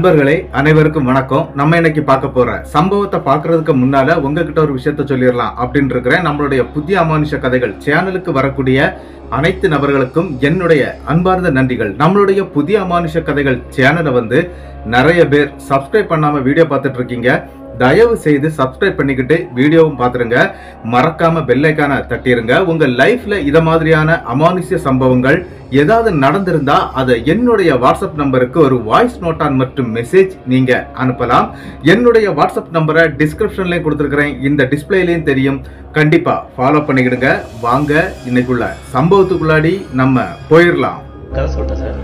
நண்பர்களே அனைவருக்கும் வணக்கம். நம்ம இன்னைக்கு பார்க்க போற சம்பவத்தை பார்க்கிறதுக்கு முன்னால உங்ககிட்ட ஒரு விஷயத்த சொல்லிடலாம் அப்படின்னு இருக்கிறேன். நம்மளுடைய புதிய அமானுஷ கதைகள் சேனலுக்கு வரக்கூடிய அனைத்து நபர்களுக்கும் என்னுடைய அன்பார்ந்த நன்றிகள். நம்மளுடைய புதிய அமானுஷ கதைகள் சேனலை நிறைய பேர் சப்ஸ்கிரைப் பண்ணாம வீடியோ பார்த்துட்டு இருக்கீங்க. தயவு செய்து சப்ஸ்கிரைப் பண்ணிக்கிட்டு வீடியோவும் பார்த்துருங்க. மறக்காம பெல் ஐகானை தட்டிருங்க. உங்க லைஃப்ல இத மாதிரியான அமானுஷ்ய சம்பவங்கள் ஏதாவது நடந்திருந்தா அதை என்னுடைய வாட்ஸ்அப் நம்பருக்கு ஒரு வாய்ஸ் நோட்டான் மற்றும் மெசேஜ் நீங்க அனுப்பலாம். என்னுடைய வாட்ஸ்அப் நம்பரை டிஸ்கிரிப்ஷன்லயும் கொடுத்துருக்கிறேன், இந்த டிஸ்பிளேலயும் தெரியும். கண்டிப்பா ஃபாலோ பண்ணிக்கிடுங்க. வாங்க இன்னைக்குள்ள சம்பவத்துக்குள்ளாடி நம்ம போயிடலாம். கதை சொல்லிட்டேன் சார்.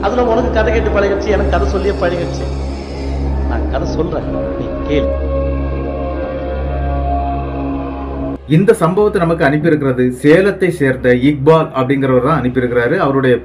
அதுல உனக்கு கதை கேட்டு பழகிடுச்சு, எனக்கு கதை சொல்லியே பழகிடுச்சு. நான் கதை சொல்றேன், நீ கேளு. இந்த சம்பவத்தை நமக்கு அனுப்பியிருக்கிறது சேலத்தை சேர்ந்த இக்பால் அப்படிங்கிறவர் தான் அனுப்பியிருக்கிறாரு. அவருடைய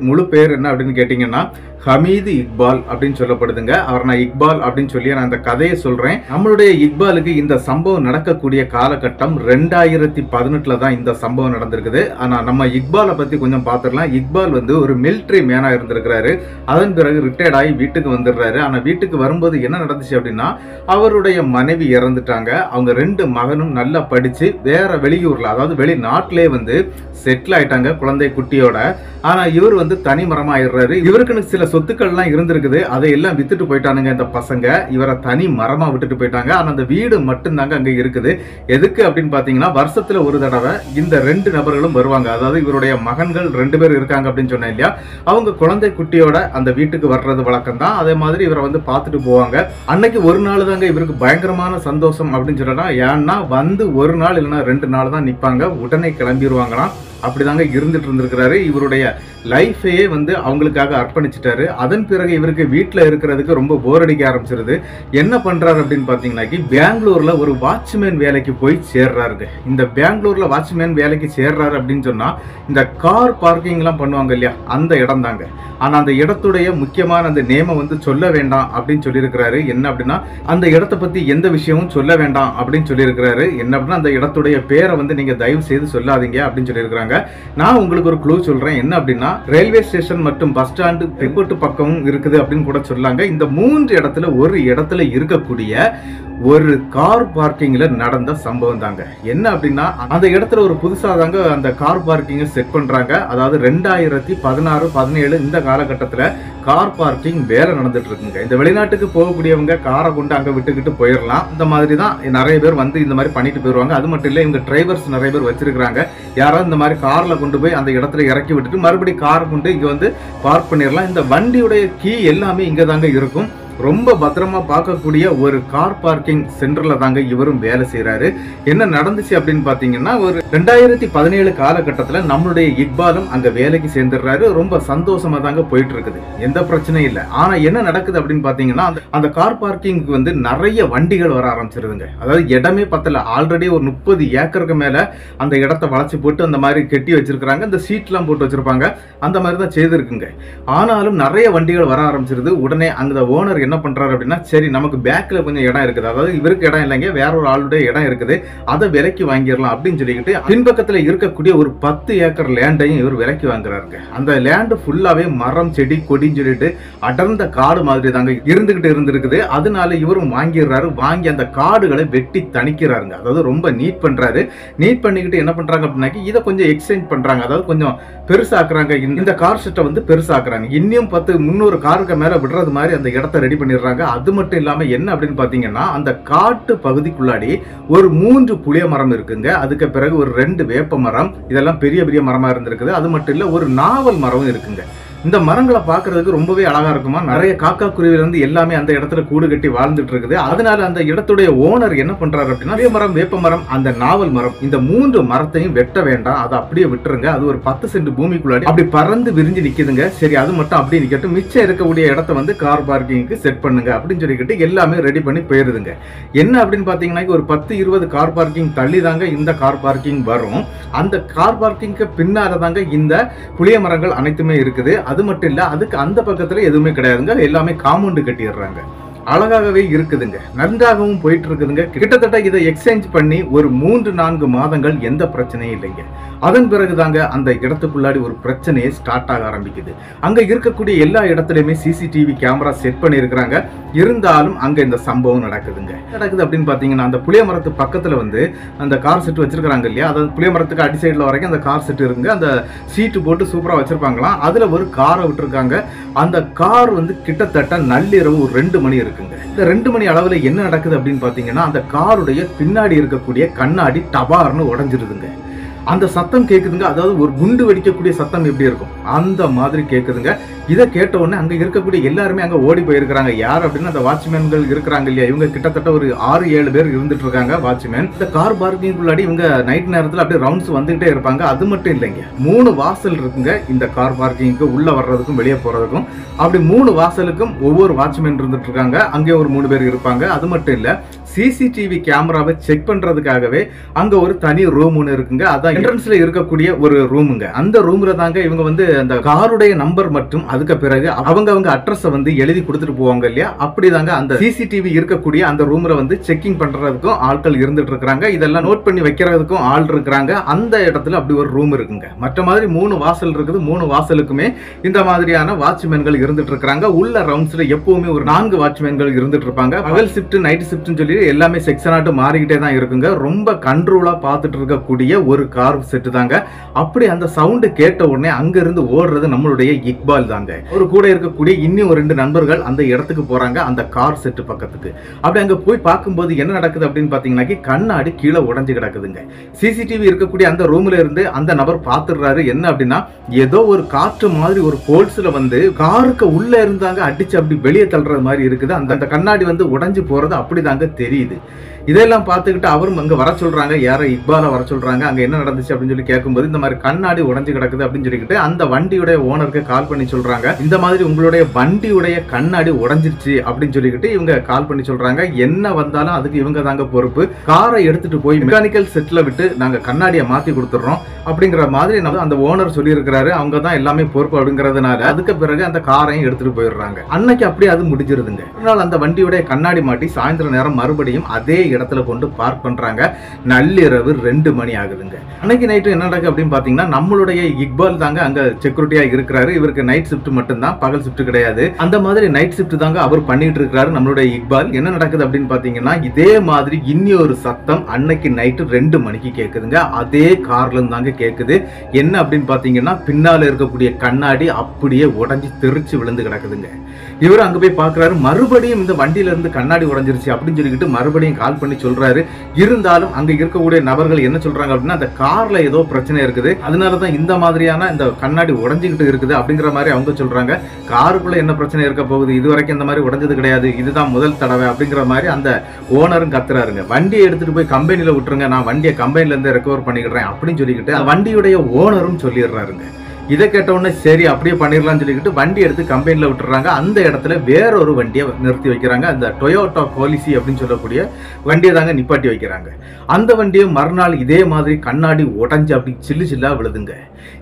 முழு பேர் என்ன அப்படின்னு கேட்டீங்கன்னா ஹமீது இக்பால் அப்படின்னு சொல்லப்படுதுங்க. அவர் நான் இக்பால் அப்படின்னு சொல்லி நான் அந்த கதையை சொல்றேன். நம்மளுடைய இக்பாலுக்கு இந்த சம்பவம் நடக்கக்கூடிய காலகட்டம் 2018 தான் இந்த சம்பவம் நடந்திருக்குது. ஆனா நம்ம இக்பாலை பத்தி கொஞ்சம் பார்த்துடலாம். இக்பால் ஒரு மிலிட்டரி மேனா இருந்திருக்கிறாரு. அதன் பிறகு ரிட்டையர்ட் ஆகி வீட்டுக்கு வந்துடுறாரு. ஆனா வீட்டுக்கு வரும்போது என்ன நடந்துச்சு அப்படின்னா, அவருடைய மனைவி இறந்துட்டாங்க. அவங்க 2 மகனும் நல்லா படிச்சு வேற வெளியூர்ல, அதாவது வெளிநாட்டிலே செட்டில் ஆயிட்டாங்க குழந்தை குட்டியோட. ஆனா இவர் தனி மரமா ஆயிடுறாரு. இவருக்குன்னு சில சொத்துக்கள்லாம் இருந்திருக்குது, அதையெல்லாம் வித்துட்டு போயிட்டானுங்க இந்த பசங்க. இவரை தனி மரமா விட்டுட்டு போயிட்டாங்க. ஆனா அந்த வீடு மட்டும்தாங்க அங்க இருக்குது. எதுக்கு அப்படின்னு பாத்தீங்கன்னா, வருஷத்துல ஒரு தடவை இந்த 2 நபர்களும் வருவாங்க. அதாவது இவருடைய மகன்கள் 2 பேர் இருக்காங்க அப்படின்னு சொன்னேன் இல்லையா, அவங்க குழந்தை குட்டியோட அந்த வீட்டுக்கு வர்றது வழக்கம் தான். அதே மாதிரி இவரை பார்த்துட்டு போவாங்க. அன்னைக்கு ஒரு நாள் தாங்க இவருக்கு பயங்கரமான சந்தோஷம் அப்படின்னு சொல்லலாம். ஏன்னா ஒரு நாள் இல்லைன்னா 2 நாள் தான் நிப்பாங்க, உடனே கிளம்பிடுவாங்களாம். அப்படிதாங்க இருந்துட்டு இருந்திருக்கிறாரு. இவருடைய லைஃபையே அவங்களுக்காக அர்ப்பணிச்சிட்டாரு. அதன் பிறகு இவருக்கு வீட்டில் இருக்கிறதுக்கு ரொம்ப போர் அடிக்க ஆரம்பிச்சிருது. என்ன பண்றாரு அப்படின்னு பாத்தீங்கன்னா, பெங்களூர்ல ஒரு வாட்ச்மேன் வேலைக்கு போய் சேர்றாருங்க. இந்த பெங்களூர்ல வாட்ச்மேன் வேலைக்கு சேர்றாரு அப்படின்னு சொன்னா, இந்த கார் பார்க்கிங் எல்லாம் பண்ணுவாங்க இல்லையா, அந்த இடம் தாங்க. ஆனா அந்த இடத்துடைய முக்கியமான அந்த நேம சொல்ல வேண்டாம் அப்படின்னு சொல்லியிருக்கிறாரு. என்ன அப்படின்னா, அந்த இடத்தை பத்தி எந்த விஷயமும் சொல்ல வேண்டாம் அப்படின்னு சொல்லியிருக்கிறாரு. என்ன அப்படின்னா, அந்த இடத்துடைய பேரை நீங்க தயவு செய்து சொல்லாதீங்க அப்படின்னு சொல்லியிருக்கிறாங்க. நான் உங்களுக்கு ஒரு க்ளூ சொல்றேன். என்ன அப்படின்னா, ரயில்வே ஸ்டேஷன் மற்றும் பஸ் ஸ்டாண்டு தெப்பட்டு பக்கமும் இருக்குது அப்படின்னு கூட சொல்லாங்க. இந்த 3 இடத்துல ஒரு இடத்துல இருக்கக்கூடிய ஒரு கார் பார்க்கிங்ல நடந்த சம்பவம் தாங்க. என்ன அப்படின்னா, அந்த இடத்துல ஒரு புதுசா தாங்க அந்த கார் பார்க்கிங் செட் பண்றாங்க. அதாவது 2016, 17 இந்த காலகட்டத்துல கார் பார்க்கிங் வேலை நடந்துட்டு இருக்குங்க. இந்த வெளிநாட்டுக்கு போகக்கூடியவங்க காரை கொண்டு அங்க விட்டுக்கிட்டு போயிடலாம். இந்த மாதிரி தான் நிறைய பேர் இந்த மாதிரி பண்ணிட்டு போயிருவாங்க. அது மட்டும் இல்ல, இவங்க டிரைவர்ஸ் நிறைய பேர் வச்சிருக்காங்க. யாராவது இந்த மாதிரி கார்ல கொண்டு போய் அந்த இடத்துல இறக்கி விட்டுட்டு மறுபடியும் காரை கொண்டு இங்க பார்க் பண்ணிடலாம். இந்த வண்டியுடைய கீ எல்லாமே இங்க தாங்க இருக்கும். ரொம்ப பத்திரமா பார்க்கக்கூடிய ஒரு கார் பார்க்கிங் சென்டர்ல தாங்க இவரும் வேலை செய்யறாரு. என்ன நடந்துச்சு அப்படின்னு பாத்தீங்கன்னா, ஒரு 2017 காலகட்டத்துல நம்மளுடைய இக்பாலும் அங்க வேலைக்கு சேர்ந்துடுறாரு. ரொம்ப சந்தோஷமா தாங்க போயிட்டு இருக்குது, எந்த பிரச்சனையும் இல்லை. ஆனா என்ன நடக்குது அப்படின்னு பாத்தீங்கன்னா, அந்த கார் பார்க்கிங்க்கு நிறைய வண்டிகள் வர ஆரம்பிச்சிருதுங்க. அதாவது இடமே பத்தல. ஆல்ரெடி ஒரு 30 ஏக்கருக்கு மேல அந்த இடத்தை வளைச்சு போட்டு அந்த மாதிரி கெட்டி வச்சிருக்காங்க. இந்த சீட் எல்லாம் போட்டு வச்சிருப்பாங்க. அந்த மாதிரி தான் செய்திருக்குங்க. ஆனாலும் நிறைய வண்டிகள் வர ஆரம்பிச்சிருது. உடனே அந்த ஓனர் என்ன பண்றாரு அப்படின்னா, சரி நமக்கு பேக்ல கொஞ்சம் இடம் இருக்குது, அதாவது இவருக்கு இடம் இல்லைங்க, வேற ஒரு ஆளுடைய இடம் இருக்குது, அதை விலைக்கு வாங்கிடலாம் அப்படின்னு சொல்லிக்கிட்டு பின்பக்கத்துல இருக்கக்கூடிய ஒரு 10 ஏக்கர் லேண்டையும் இவர் விலைக்கு வாங்குறாருங்க. அந்த லேண்ட் ஃபுல்லாவே மரம் செடி கொடின்னு சொல்லிட்டு அடர்ந்த காடு மாதிரி தாங்க இருந்துகிட்டு இருந்திருக்குது. அதனால இவரும் வாங்கிடுறாரு. வாங்கி அந்த காடுகளை வெட்டி தணிக்கிறாருங்க. அதாவது ரொம்ப நீட் பண்றாரு. நீட் பண்ணிக்கிட்டு என்ன பண்றாங்க அப்படின்னா, இதை கொஞ்சம் எக்ஸ்டெண்ட் பண்றாங்க, அதாவது கொஞ்சம் பெருசாக்குறாங்க. இந்த கார் செட்டை பெருசாக்குறாங்க. இன்னும் 300 காருக்கு மேல விடுறது மாதிரி அந்த இடத்தை ரெடி பண்ணிடுறாங்க. அது மட்டும் இல்லாம என்ன அப்படின்னு பாத்தீங்கன்னா, அந்த காட்டு பகுதிக்குள்ளாடி ஒரு 3 புளிய மரம் இருக்குங்க. அதுக்கு பிறகு ஒரு 2 வேப்ப மரம், இதெல்லாம் பெரிய பெரிய மரமா இருந்திருக்குது. அது மட்டும் இல்ல, ஒரு நாவல் மரம் இருக்குங்க. இந்த மரங்களை பார்க்கறதுக்கு ரொம்பவே அழகா இருக்குமா. நிறைய காக்கா குருவில எல்லாமே அந்த இடத்துல கூடு கட்டி வாழ்ந்துட்டு இருக்குது. அதனால அந்த இடத்துடைய ஓனர் என்ன பண்றாரு அப்படின்னா, மரம், வேப்ப மரம், அந்த நாவல் மரம், இந்த 3 மரத்தையும் வெட்ட வேண்டாம், அதை அப்படியே விட்டுருங்க. அது ஒரு 10 சென்ட் பூமிக்குள்ளாடி அப்படி பறந்து விரிஞ்சு நிக்குதுங்க. சரி, அது மட்டும் அப்படியே நிக்கட்டும், மிச்சம் இருக்கக்கூடிய இடத்தை கார் பார்க்கிங்க்கு செட் பண்ணுங்க அப்படின்னு சொல்லிக்கிட்டு எல்லாமே ரெடி பண்ணி போயிருதுங்க. என்ன அப்படின்னு பாத்தீங்கன்னா, ஒரு 10-20 கார் பார்க்கிங் தள்ளி தாங்க இந்த கார் பார்க்கிங் வரும். அந்த கார் பார்க்கிங்க்கு பின்னால தாங்க இந்த புளிய மரங்கள் அனைத்துமே இருக்குது. அது மட்டும் இல்ல, அதுக்கு அந்த பக்கத்துல எதுவுமே கிடையாதுங்க, எல்லாமே காம்பவுண்ட் கட்டிடுறாங்க. அழகாகவே இருக்குதுங்க, நன்றாகவும் போயிட்டு இருக்குதுங்க. கிட்டத்தட்ட இதை எக்ஸ்சேஞ்ச் பண்ணி ஒரு 3-4 மாதங்கள் எந்த பிரச்சனையும் இல்லைங்க. அதன் பிறகுதாங்க அந்த இடத்துக்குள்ளாடி ஒரு பிரச்சனையே ஸ்டார்ட் ஆக ஆரம்பிக்குது. அங்க இருக்கக்கூடிய எல்லா இடத்துலயுமே சிசிடிவி கேமரா செட் பண்ணியிருக்கிறாங்க. இருந்தாலும் அங்க இந்த சம்பவம் நடக்குதுங்க. நடக்குது அப்படின்னு பாத்தீங்கன்னா, அந்த புளிய மரத்து பக்கத்துல வந்து அந்த கார் செட் வச்சிருக்காங்க இல்லையா, அதாவது புளிய மரத்துக்கு அடி சைடுல வரைக்கும் அந்த கார் செட் இருக்குங்க. அந்த சீட்டு போட்டு சூப்பரா வச்சிருப்பாங்களாம். அதுல ஒரு காரை விட்டுருக்காங்க. அந்த கார் வந்து கிட்டத்தட்ட நள்ளிரவு ஒரு 2 மணி இருக்குங்க. இந்த 2 மணி அளவுல என்ன நடக்குது அப்படின்னு பாத்தீங்கன்னா, அந்த காருடைய பின்னாடி இருக்கக்கூடிய கண்ணாடி டபார்னு உடைஞ்சிருதுங்க. அந்த சத்தம் கேக்குதுங்க. அதாவது ஒரு குண்டு வெடிக்கக்கூடிய சத்தம் எப்படி இருக்கும் அந்த மாதிரி கேக்குதுங்க. இதை கேட்ட உடனே அங்க இருக்கக்கூடிய எல்லாருமே அங்க ஓடி போயிருக்கிறாங்க. யார் அப்படின்னா அந்த வாட்ச்மேன்கள் இருக்கிறாங்க இல்லையா, இவங்க கிட்டத்தட்ட ஒரு 6-7 பேர் இருந்துட்டு இருக்காங்க வாட்ச்மேன். இந்த கார் பார்க்கிங்குள்ளாடி இவங்க நைட் நேரத்துல அப்படியே ரவுண்ட்ஸ் வந்துகிட்டே இருப்பாங்க. அது மட்டும் இல்லைங்க, 3 வாசல் இருக்குங்க இந்த கார் பார்க்கிங்க்கு, உள்ள வர்றதுக்கும் வெளியே போறதுக்கும். அப்படி 3 வாசலுக்கும் ஒவ்வொரு வாட்ச்மேன் இருந்துட்டு இருக்காங்க. அங்கே ஒரு 3 பேர் இருப்பாங்க. அது மட்டும் இல்ல, சிசிடிவி கேமராவை செக் பண்றதுக்காகவே அங்க ஒரு தனி ரூம் ஒன்று இருக்குங்க. அதான் என்ட்ரன்ஸ்ல இருக்கக்கூடிய ஒரு ரூமுங்க. அந்த ரூம்ல தாங்க இவங்க வந்து அந்த காருடைய நம்பர் மற்றும் அதுக்கு பிறகு அவங்க அட்ரஸை வந்து எழுதி கொடுத்துட்டு போவாங்க இல்லையா, அப்படிதாங்க அந்த சிசிடிவி இருக்கக்கூடிய அந்த ரூம்ல வந்து செக்கிங் பண்றதுக்கும் ஆட்கள் இருந்துட்டு இருக்காங்க. இதெல்லாம் நோட் பண்ணி வைக்கிறதுக்கும் ஆள் இருக்கிறாங்க. அந்த இடத்துல அப்படி ஒரு ரூம் இருக்குங்க. மற்ற மாதிரி 3 வாசல் இருக்குது. 3 வாசலுக்குமே இந்த மாதிரியான வாட்ச்மேன்கள் இருந்துட்டு இருக்காங்க. உள்ள ரவுண்ட்ஸ்ல எப்பவுமே ஒரு 4 வாட்ச்மேன்கள் இருந்துட்டு இருப்பாங்க. பகல் ஷிஃப்ட், நைட் ஷிஃப்ட்னு சொல்லி எல்லாமே செக்ஷனாட்டு மாறிக்கிட்டே தான் இருக்குங்க. ரொம்ப கண்ட்ரோலா பார்த்துட்டு இருக்கக்கூடிய ஒரு கார் செட் தாங்க. அப்படி அந்த சவுண்ட் கேட்ட உடனே அங்க இருந்து ஓடுறது நம்மளுடைய இக்பால் தாங்க. ஒரு கூட இருக்கக்கூடிய இன்னும் 2 நண்பர்கள் அந்த இடத்துக்கு போறாங்க, அந்த கார் செட் பக்கத்துக்கு. அப்படி அங்க போய் பார்க்கும்போது என்ன நடக்குது அப்படின்னு பாத்தீங்கன்னா, கண்ணாடி கீழே உடைஞ்சு கிடக்குதுங்க. சிசிடிவி இருக்கக்கூடிய அந்த ரூம்ல இருந்து அந்த நபர் பாத்துறாரு. என்ன அப்படின்னா, ஏதோ ஒரு காற்று மாதிரி ஒரு போல்ஸ்ல வந்து காருக்கு உள்ள இருந்தாங்க அடிச்சு அப்படி வெளியே தள்ளுறது மாதிரி இருக்குது. அந்த கண்ணாடி வந்து உடைஞ்சு போறது அப்படிதாங்க தெரியுது. இதெல்லாம் பார்த்துக்கிட்டு அவரும் அங்க வர சொல்றாங்க. யாரை இக்பாலை வர சொல்றாங்க. அங்க என்ன நடந்துச்சு அப்படின்னு சொல்லி கேட்கும்போது, இந்த மாதிரி கண்ணாடி உடைஞ்சு கிடக்குது அப்படின்னு சொல்லிக்கிட்டு அந்த வண்டியுடைய ஓனருக்கு கால் பண்ணி சொல்றாங்க. இந்த மாதிரி உங்களுடைய வண்டியுடைய கண்ணாடி உடைஞ்சிருச்சு அப்படின்னு சொல்லிக்கிட்டு இவங்க கால் பண்ணி சொல்றாங்க. என்ன வந்தாலும் அதுக்கு இவங்க தாங்க பொறுப்பு. காரை எடுத்துட்டு போய் மெக்கானிக்கல் செட்ல விட்டு நாங்க கண்ணாடியை மாத்தி கொடுத்துறோம் அப்படிங்கிற மாதிரி அந்த ஓனர் சொல்லி இருக்கிறாரு. அவங்க தான் எல்லாமே பொறுப்பு அப்படிங்கறதுனால அதுக்கு பிறகு அந்த காரையும் எடுத்துட்டு போயிடுறாங்க. அன்னைக்கு அப்படியே அது முடிஞ்சிருதுங்க. ஒரு நாள் அந்த வண்டியுடைய கண்ணாடி மாட்டி சாயந்தர நேரம் மறுபடியும் அதே இடத்துல கொண்டு பார்க் பண்றாங்க. நள்ளிரவு 2 மணி ஆகுதுங்க. அன்னைக்கு நைட்டு என்ன நடக்குது அப்படின்னு பாத்தீங்கன்னா, நம்மளுடைய இக்பால் தாங்க அங்க செக்யூரிட்டியா இருக்கிறாரு. இவருக்கு நைட் ஷிஃப்ட் மட்டும் தான், பகல் ஷிஃப்ட் கிடையாது. அந்த மாதிரி நைட் ஷிஃப்ட் தாங்க அவர் பண்ணிட்டு இருக்காரு நம்மளுடைய இக்பால். என்ன நடக்குது அப்படின்னு பாத்தீங்கன்னா, இதே மாதிரி இன்னொரு சத்தம் அன்னைக்கு நைட்டு 2 மணிக்கு கேக்குதுங்க. அதே கார்ல இருந்து தாங்க கேக்குது. என்ன அப்படின்னு பாத்தீங்கன்னா, பின்னால இருக்கக்கூடிய கண்ணாடி அப்படியே உடைஞ்சு தெரிச்சு விழுந்து கிடக்குதுங்க. இவர் அங்க போய் பாக்குறாரு. மறுபடியும் இந்த வண்டியில இருந்து கண்ணாடி உடைஞ்சிருச்சு அப்படின்னு சொல்லிக்கிட்டு மறுபடியும் கால் பண்ணி சொல்றாரு. இருந்தாலும் அங்க இருக்கக்கூடிய நபர்கள் என்ன சொல்றாங்க அப்படின்னா, அந்த கார்ல ஏதோ பிரச்சனை இருக்குது, அதனாலதான் இந்த மாதிரியான இந்த கண்ணாடி உடைஞ்சுக்கிட்டு இருக்குது அப்படிங்கிற மாதிரி அவங்க சொல்றாங்க. காருக்குள்ள என்ன பிரச்சனை இருக்க போகுது, இதுவரைக்கும் இந்த மாதிரி உடைஞ்சது கிடையாது, இதுதான் முதல் தடவை அப்படிங்கிற மாதிரி அந்த ஓனரும் கத்துறாருங்க. வண்டியை எடுத்துட்டு போய் கம்பெனில விட்டுருங்க, நான் வண்டியை கம்பெனில இருந்து ரெக்கவர் பண்ணிக்கிறேன் அப்படின்னு சொல்லிக்கிட்டு வண்டியுடைய ஓனரும் சொல்லிடுறாருங்க. இதை கேட்ட உடனே சரி அப்படியே பண்ணிடலாம்னு சொல்லிக்கிட்டு வண்டி எடுத்து கம்பெனில விட்டுறாங்க. அந்த இடத்துல வேறொரு வண்டியை நிறுத்தி வைக்கிறாங்க. அந்த டொயோட்டா பாலிசி அப்படின்னு சொல்லக்கூடிய வண்டியை தாங்க நிப்பாட்டி வைக்கிறாங்க. அந்த வண்டியை மறுநாள் இதே மாதிரி கண்ணாடி உடைஞ்சு அப்படி சில்லு சில்லா விழுதுங்க.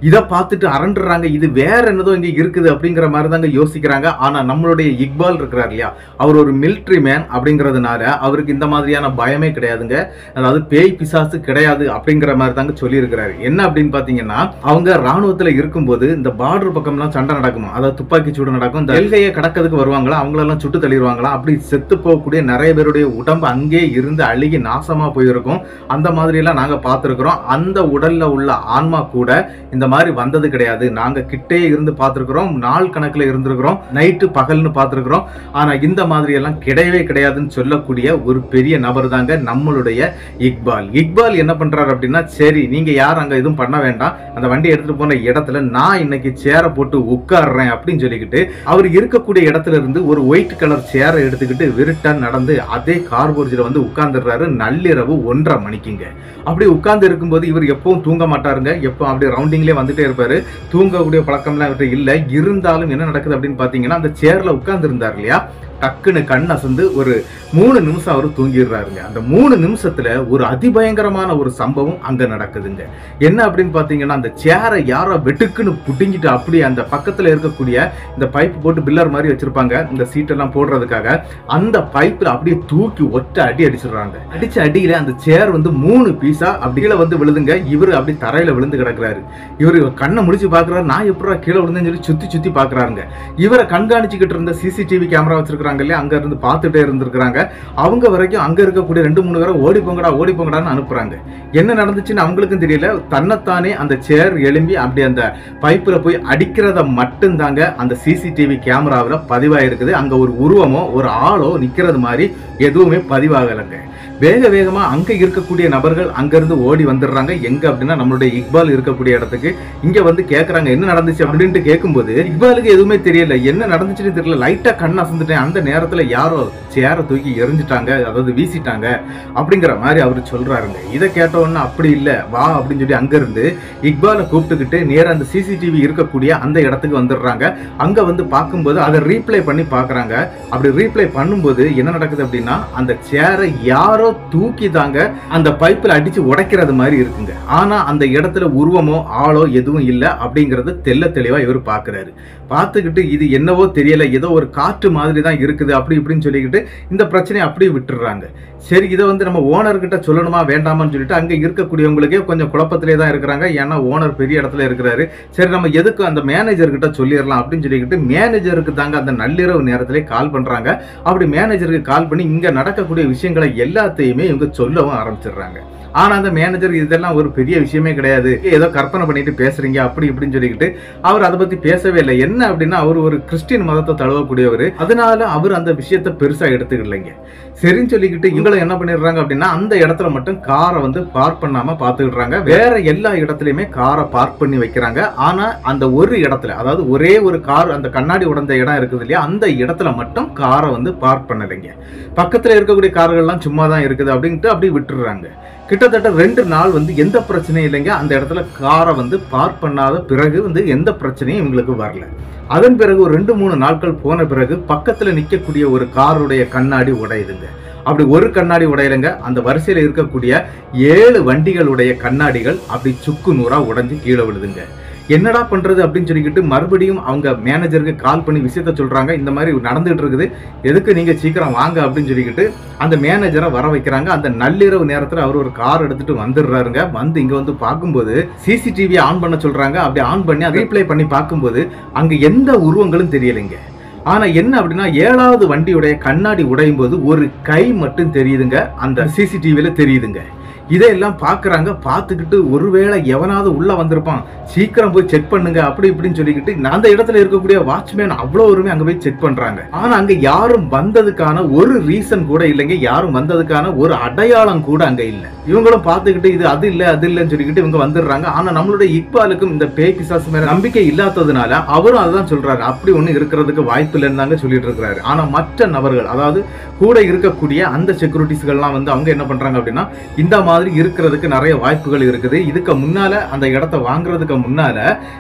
இதை பார்த்துட்டு அரண்டுறாங்க. இது வேற என்னதோ இங்க இருக்குது அப்படிங்கிற மாதிரி தாங்க யோசிக்கிறாங்க. ஆனா நம்மளுடைய இக்பால் இருக்கிறார் இல்லையா, அவர் ஒரு மிலிட்ரி மேன் அப்படிங்கிறதுனால அவருக்கு இந்த மாதிரியான பயமே கிடையாதுங்க. அதாவது பேய் பிசாசு கிடையாது அப்படிங்கிற மாதிரி தாங்க சொல்லி இருக்கிறாரு. என்ன அப்படின்னு பாத்தீங்கன்னா, அவங்க ராணுவத்துல இருக்கும்போது இந்த பார்டர் பக்கம்லாம் சண்டை நடக்குமா, அதாவது துப்பாக்கி சூடு நடக்கும். இந்த எல்கையை கடக்கிறதுக்கு வருவாங்களா, அவங்களெல்லாம் சுட்டு தள்ளிடுவாங்களா, அப்படி செத்து போகக்கூடிய நிறைய பேருடைய உடம்பு அங்கே இருந்து அழுகி நாசமா போயிருக்கும். அந்த மாதிரி எல்லாம் நாங்க பார்த்திருக்கிறோம். அந்த உடல்ல உள்ள ஆன்மா கூட இந்த மாதிரி வந்தது கிடையாது. நாங்க கிட்டே இருந்து பார்த்திருக்கிறோம், நாள் கணக்குல இருந்திருக்கிறோம், நைட்டு பகல்னு பார்த்திருக்கிறோம். ஆனா இந்த மாதிரி எல்லாம் கிடையவே கிடையாதுன்னு சொல்லக்கூடிய ஒரு பெரிய நபர் தாங்க நம்மளுடைய இக்பால். இக்பால் என்ன பண்றாரு அப்படின்னா, சரி நீங்க யாரும் அங்க எதுவும் பண்ண வேண்டாம், அந்த வண்டி எடுத்துட்டு போன இடத்துல நான் இன்னைக்கு சேரை போட்டு உட்கார்றேன் அப்படின்னு சொல்லிக்கிட்டு அவர் இருக்கக்கூடிய இடத்துல இருந்து ஒரு ஒயிட் கலர் சேரை எடுத்துக்கிட்டு விருட்டா நடந்து அதே கார்போர்ஜில வந்து உட்கார்ந்துடுறாரு. நள்ளிரவு 1:30 மணிக்குங்க. அப்படி உட்கார்ந்து இருக்கும்போது இவர் எப்பவும் தூங்க மாட்டாருங்க. எப்போ அப்படி ரவுண்டிங்லேயே வந்துட்டே இருப்பாரு. தூங்கக்கூடிய பழக்கம்லாம் இவர்கிட்ட இல்லை. இருந்தாலும் என்ன நடக்குது அப்படின்னு பாத்தீங்கன்னா, அந்த சேர்ல உட்கார்ந்து இருந்தார் இல்லையா, டக்குன்னு கண் அசந்து ஒரு 3 நிமிஷம் அவர் தூங்கிடுறாருங்க. அந்த 3 நிமிஷத்துல ஒரு அதிபயங்கரமான ஒரு சம்பவம் அங்க நடக்குதுங்க. என்ன அப்படின்னு பாத்தீங்கன்னா, அந்த சேரை யாரோ வெட்டுக்குன்னு புட்டிங்கிட்டு அப்படியே அந்த பக்கத்துல இருக்கக்கூடிய இந்த பைப் போட்டு பில்லர் மாதிரி வச்சிருப்பாங்க இந்த சீட் எல்லாம் போடுறதுக்காக, அந்த பைப்ல அப்படியே தூக்கி ஒற்ற அடி அடிச்சிடுறாங்க. அடிச்ச அடியில அந்த சேர் வந்து 3 பீஸா அப்படியே வந்து விழுதுங்க. இவரு அப்படி தரையில விழுந்து கிடக்குறாரு. இவரு கண்ணை முடிச்சு பாக்குறாரு, நான் எப்படா கீழே விழுந்தேன்னு சொல்லி சுத்தி சுத்தி பாக்குறாருங்க. இவரை கண்காணிச்சுக்கிட்டு இருந்த சிசிடிவி கேமரா வச்சிருக்காங்க இல்லையா, அங்க இருந்து பார்த்துட்டே இருந்திருக்காங்க. அவங்க வரைக்கும் அங்க இருக்கக்கூடிய 2-3 பேரை ஓடி போங்கடான்னு அனுப்புறாங்க. என்ன நடந்துச்சுன்னு அவங்களுக்கும் தெரியல. தன்னைத்தானே அந்த சேர் எழும்பி அப்படி அந்த பைப்புல போய் அடிக்கிறத மட்டும் தாங்க அந்த சிசிடிவி கேமராவில் பதிவாயிருக்குது. அங்க ஒரு உருவமோ ஒரு ஆளோ நிக்கிறது மாதிரி எதுவுமே பதிவாகலைங்க. வேகமா அங்க இருக்கக்கூடிய நபர்கள் அங்கிருந்து ஓடி வந்துடுறாங்க. எங்க அப்படின்னா நம்மளுடைய இக்பால் இருக்கக்கூடிய இடத்துக்கு. இங்க வந்து கேக்குறாங்க என்ன நடந்துச்சு அப்படின்ட்டு கேட்கும்போது இக்பாலுக்கு எதுவுமே தெரியல, என்ன நடந்துச்சுன்னு தெரியல, லைட்டா கண் அசந்துட்டேன், அந்த நேரத்துல யாரோ சேரை தூக்கி எரிஞ்சிட்டாங்க, அதாவது வீசிட்டாங்க அப்படிங்கிற மாதிரி அவரு சொல்றாருங்க. இதை கேட்டோன்னா அப்படி இல்ல வா அப்படின்னு சொல்லி அங்க இருந்து இக்பாலை கூப்பிட்டுக்கிட்டு நேர அந்த சிசிடிவி இருக்கக்கூடிய அந்த இடத்துக்கு வந்துடுறாங்க. அங்க வந்து பார்க்கும்போது அதை ரீப்ளே பண்ணி பாக்குறாங்க. அப்படி ரீப்ளே பண்ணும்போது என்ன நடக்குது அப்படின்னா, அந்த சேரை யாரோ தூக்கி தாங்க அந்த பைப்ல அடிச்சு உடைக்கிறது மாதிரி இருக்குங்க. ஆனா அந்த இடத்துல உருவமோ ஆளோ எதுவும் இல்ல அப்படிங்கறது தெல்ல தெளிவா இவர் பாக்குறாரு. பார்த்துக்கிட்டு இது என்னவோ தெரியல, ஏதோ ஒரு காற்று மாதிரி தான் இருக்குது அப்படி இப்படின்னு சொல்லிக்கிட்டு இந்த பிரச்சனையை அப்படியே விட்டுடுறாங்க. சரி, இதை வந்து நம்ம ஓனர்கிட்ட சொல்லணுமா வேண்டாமான்னு சொல்லிட்டு அங்க இருக்கக்கூடியவங்களுக்கே கொஞ்சம் குழப்பத்திலே தான் இருக்கிறாங்க. ஏன்னா ஓனர் பெரிய இடத்துல இருக்கிறாரு. சரி, நம்ம எதுக்கு அந்த மேனேஜர் கிட்ட சொல்லிடலாம் அப்படின்னு சொல்லிக்கிட்டு மேனேஜருக்கு தாங்க அந்த நள்ளிரவு நேரத்திலே கால் பண்றாங்க. அப்படி மேனேஜருக்கு கால் பண்ணி இங்க நடக்கக்கூடிய விஷயங்களை எல்லாத்தையுமே இவங்க சொல்லவும் ஆரம்பிச்சிடுறாங்க. ஆனா அந்த மேனேஜர் இதெல்லாம் ஒரு பெரிய விஷயமே கிடையாது, ஏதோ கற்பனை பண்ணிட்டு பேசுறீங்க அப்படி இப்படின்னு சொல்லிக்கிட்டு அவர் அதை பத்தி பேசவே இல்லை. என்ன அப்படின்னா அவர் ஒரு கிறிஸ்டின் மதத்தை தழுவக்கூடியவர், அதனால அவர் அந்த விஷயத்தை பெருசா எடுத்துக்கலைங்க. சரின்னு சொல்லிக்கிட்டு இவங்களை என்ன பண்ணிடுறாங்க அப்படின்னா அந்த இடத்துல மட்டும் காரை வந்து பார்க் பண்ணாம பாத்துக்கிடுறாங்க. வேற எல்லா இடத்துலயுமே காரை பார்க் பண்ணி வைக்கிறாங்க. ஆனா அந்த ஒரு இடத்துல, அதாவது ஒரே ஒரு கார் அந்த கண்ணாடி உடைந்த இடம் இருக்குது இல்லையா, அந்த இடத்துல மட்டும் காரை வந்து பார்க் பண்ணலைங்க. பக்கத்துல இருக்கக்கூடிய கார்கள்லாம் சும்மா தான் இருக்குது அப்படின்ட்டு அப்படி விட்டுடுறாங்க. கிட்டத்தட்ட 2 நாள் வந்து எந்த பிரச்சனையும் இல்லைங்க. அந்த இடத்துல காரை வந்து பார்க் பண்ணாத பிறகு வந்து எந்த பிரச்சனையும் இவங்களுக்கு வரல. அதன் பிறகு ஒரு 2-3 நாட்கள் போன பிறகு பக்கத்துல நிக்கக்கூடிய ஒரு காருடைய கண்ணாடி உடையுதுங்க. அப்படி ஒரு கண்ணாடி உடையலைங்க, அந்த வரிசையில இருக்கக்கூடிய 7 வண்டிகளுடைய கண்ணாடிகள் அப்படி சுக்கு நூறா உடைஞ்சு கீழே விழுதுங்க. என்னடா பண்றது அப்படின்னு சொல்லிக்கிட்டு மறுபடியும் அவங்க மேனேஜருக்கு கால் பண்ணி விஷயத்த சொல்றாங்க. இந்த மாதிரி நடந்துட்டு இருக்குது, எதுக்கு நீங்க சீக்கிரம் வாங்க அப்படின்னு சொல்லிக்கிட்டு அந்த மேனேஜரை வர வைக்கிறாங்க. அந்த நள்ளிரவு நேரத்துல அவர் ஒரு கார் எடுத்துட்டு வந்துடுறாருங்க. வந்து இங்க வந்து பார்க்கும்போது சிசிடிவி ஆன் பண்ண சொல்றாங்க. அப்படி ஆன் பண்ணி அதை ரீப்ளே பண்ணி பார்க்கும்போது அங்க எந்த உருவங்களும் தெரியலைங்க. ஆனா என்ன அப்படின்னா 7வது வண்டியுடைய கண்ணாடி உடையும் போது ஒரு கை மட்டும் தெரியுதுங்க, அந்த சிசிடிவில தெரியுதுங்க. இதையெல்லாம் பாக்குறாங்க. பார்த்துக்கிட்டு ஒருவேளை எவனாவது உள்ள வந்திருப்பான், சீக்கிரம் போய் செக் பண்ணுங்க அப்படி இப்படின்னு சொல்லிக்கிட்டு அந்த இடத்துல இருக்கக்கூடிய வாட்ச்மேன் அவ்வளவுமே அங்க போய் செக் பண்றாங்க. ஆனா அங்க யாரும் வந்ததுக்கான ஒரு ரீசன் கூட இல்லைங்க, யாரும் வந்ததுக்கான ஒரு அடையாளம் கூட அங்க இல்ல. இவங்களும் பார்த்துக்கிட்டு இது அது இல்லைன்னு சொல்லிக்கிட்டு இவங்க வந்துடுறாங்க. ஆனா நம்மளுடைய இக்பாலுக்கும் இந்த பேய் பிசாசு மேல நம்பிக்கை இல்லாததுனால அவரும் அதுதான் சொல்றாரு, அப்படி ஒண்ணு இருக்கிறதுக்கு வாய்ப்பு இல்லைன்னு தாங்க சொல்லிட்டு இருக்கிறாரு. ஆனா மற்ற நபர்கள், அதாவது கூட இருக்கக்கூடிய அந்த செக்யூரிட்டிஸ்கள்லாம் வந்து அவங்க என்ன பண்றாங்க அப்படின்னா இந்த மாதிரி இருக்கிறதுக்கு நிறைய வாய்ப்புகள் இருக்குது, இதுக்கு முன்னால அந்த இடத்தை வாங்குறதுக்கு முன்னால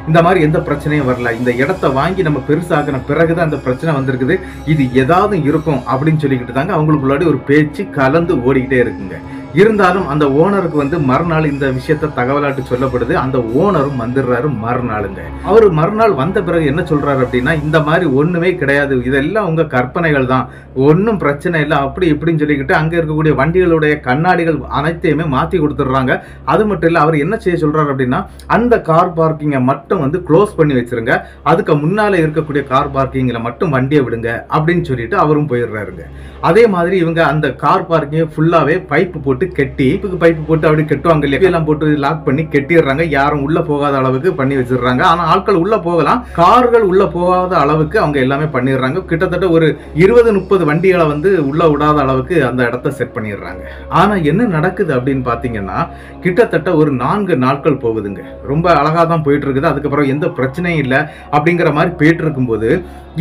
இந்த மாதிரி எந்த பிரச்சனையும் வரல, இந்த இடத்தை வாங்கி நம்ம பெருசாக்கின பிறகுதான் அந்த பிரச்சனை வந்திருக்குது, இது ஏதாவது இருக்கும் அப்படின்னு சொல்லிக்கிட்டு தாங்க அவங்களுக்குள்ளாடி ஒரு பேச்சு கலந்து ஓடிக்கிட்டே இருக்குங்க. இருந்தாலும் அந்த ஓனருக்கு வந்து மறுநாள் இந்த விஷயத்த தகவலாட்டு சொல்லப்படுது. அந்த ஓனரும் வந்துடுறாரு மறுநாளுங்க. அவரு மறுநாள் வந்த பிறகு என்ன சொல்றாரு அப்படின்னா இந்த மாதிரி ஒண்ணுமே கிடையாது, இதெல்லாம் உங்க கற்பனைகள் தான், ஒன்னும் பிரச்சனை இல்லை அப்படி இப்படின்னு சொல்லிக்கிட்டு அங்க இருக்கக்கூடிய வண்டிகளுடைய கண்ணாடிகள் அனைத்தையுமே மாத்தி கொடுத்துடுறாங்க. அது மட்டும் இல்ல, அவர் என்ன செய்ய சொல்றாரு அப்படின்னா அந்த கார் பார்க்கிங்கை மட்டும் வந்து க்ளோஸ் பண்ணி வச்சிருங்க, அதுக்கு முன்னால இருக்கக்கூடிய கார் பார்க்கிங்ல மட்டும் வண்டியை விடுங்க அப்படின்னு சொல்லிட்டு அவரும் போயிடுறாருங்க. அதே மாதிரி இவங்க அந்த கார் பார்க்கிங்கை ஃபுல்லாவே பைப்பு போட்டு கெட்டி, பைப்பு போட்டு அப்படி கெட்டுவாங்க இல்லையா, எல்லாம் போட்டு லாக் பண்ணி கெட்டிடுறாங்க. யாரும் உள்ள போகாத அளவுக்கு பண்ணி வச்சிடுறாங்க. ஆனா ஆட்கள் உள்ள போகலாம், கார்கள் உள்ள போகாத அளவுக்கு அவங்க எல்லாமே பண்ணிடுறாங்க. கிட்டத்தட்ட ஒரு 20-30 வண்டிகளை வந்து உள்ள விடாத அளவுக்கு அந்த இடத்த செட் பண்ணிடுறாங்க. ஆனா என்ன நடக்குது அப்படின்னு பாத்தீங்கன்னா கிட்டத்தட்ட ஒரு 4 நாட்கள் போகுதுங்க. ரொம்ப அழகா தான் போயிட்டு இருக்குது. அதுக்கப்புறம் எந்த பிரச்சனையும் இல்லை அப்படிங்கிற மாதிரி போயிட்டு இருக்கும்போது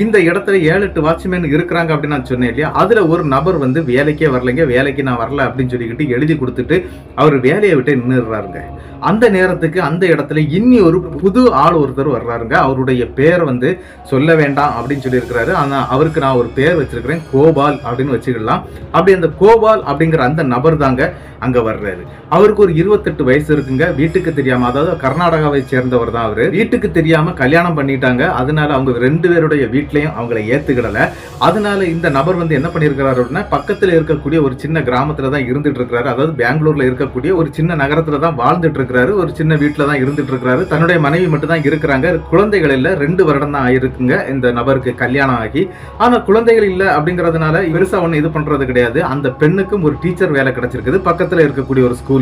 இந்த இடத்துல 7-8 வாட்ச்மேன் இருக்கிறாங்க அப்படின்னு நான் சொன்னேன் இல்லையா, அதுல ஒரு நபர் வந்து வேலைக்கே வரலைங்க, வேலைக்கு நான் வரல அப்படின்னு சொல்லிக்கிட்டு எழுதி கொடுத்துட்டு அவர் வேலையை விட்டு நின்றுடுறாருங்க. அந்த நேரத்துக்கு அந்த இடத்துல இன்னி ஒரு புது ஆள் ஒருத்தர் வர்றாருங்க. அவருடைய பேர் வந்து சொல்ல வேண்டாம் அப்படின்னு சொல்லியிருக்கிறாரு. ஆனால் அவருக்கு நான் ஒரு பேர் வச்சிருக்கிறேன், கோபால் அப்படின்னு வச்சுக்கலாம். அப்படி அந்த கோபால் அப்படிங்கிற அந்த நபர் தாங்க அங்க வர்றாரு. அவருக்கு ஒரு 28 வயசு இருக்குங்க. வீட்டுக்கு தெரியாம, அதாவது கர்நாடகாவை சேர்ந்தவர் தான் அவரு. வீட்டுக்கு தெரியாம கல்யாணம் பண்ணிட்டாங்க. அதனால அவங்க 2 பேருடைய வீட்லயும் அவங்களை ஏத்துக்கிடல. அதனால இந்த நபர் வந்து என்ன பண்ணிருக்கிறாரு அப்படின்னா, பக்கத்துல இருக்கக்கூடிய ஒரு சின்ன கிராமத்துல தான் இருந்துட்டு இருக்கிறாரு. அதாவது பெங்களூர்ல இருக்கக்கூடிய ஒரு சின்ன நகரத்துல தான் வாழ்ந்துட்டு இருக்கிறாரு. ஒரு சின்ன வீட்டுல தான் இருந்துட்டு இருக்கிறாரு. தன்னுடைய மனைவி மட்டும் தான் இருக்கிறாங்க. குழந்தைகள் இல்ல. 2 வருடம் தான் ஆயிருக்குங்க இந்த நபருக்கு கல்யாணம் ஆகி. ஆனா குழந்தைகள் இல்ல அப்படிங்கறதுனால பெருசா ஒண்ணு இது பண்றது கிடையாது. அந்த பெண்ணுக்கும் ஒரு டீச்சர் வேலை கிடைச்சிருக்குது பக்கத்துல இருக்கக்கூடிய ஒரு ஸ்கூல்ல.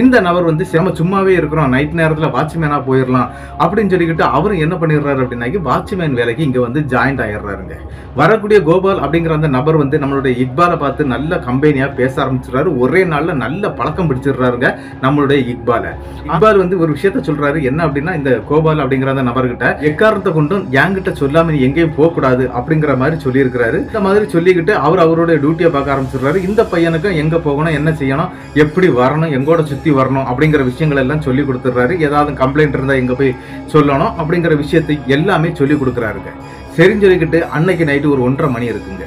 இந்த நபர் வந்து சும்மாவே இருக்கிறோம், நைட் நேரத்துல வாட்ச்மேனா போயிடலாம் அப்படின்னு சொல்லிக்கிட்டு அவரும் என்ன பண்ணிடுறாரு அப்படின்னா, வாட்ச்மேன் வேலைக்கு இங்க வந்து ஜாயின்ட் ஆயிடுறாருங்க. வரக்கூடிய கோபால் அப்படிங்கிற அந்த நபர் வந்து நம்மளுடைய இக்பாலை பார்த்து நல்ல கம்பெனியா பேச ஆரம்பிச்சிடுறாரு. ஒரே நாள்ல நல்ல பழக்கம் பிடிச்சிடுறாருங்க நம்மளுடைய இக்பாலை. இக்பால் வந்து ஒரு விஷயத்த சொல்றாரு, என்ன அப்படின்னா, இந்த கோபால் அப்படிங்கிற அந்த நபர்கிட்ட எக்காரணத்தை கொண்டும் என்கிட்ட சொல்லாம நீ எங்கேயும் போக கூடாது அப்படிங்கிற மாதிரி சொல்லி இருக்கிறாரு. இந்த மாதிரி சொல்லிக்கிட்டு அவருடைய டியூட்டியை பார்க்க ஆரம்பிச்சிடுறாரு. இந்த பையனுக்கு எங்க போகணும், என்ன செய்யணும், எப்படி வரணும், எங்கோட சுத்தி வரணும் அப்படிங்கிற விஷயங்கள் எல்லாம் சொல்லி கொடுத்துறாரு. ஏதாவது கம்ப்ளைண்ட் இருந்தா எங்க போய் சொல்லணும் அப்படிங்கிற விஷயத்தை எல்லாமே சொல்லி கொடுக்குறாருங்க. சரின்னு சொல்லிக்கிட்டு அன்னைக்கு நைட்டு ஒரு 1:30 மணி இருக்குங்க.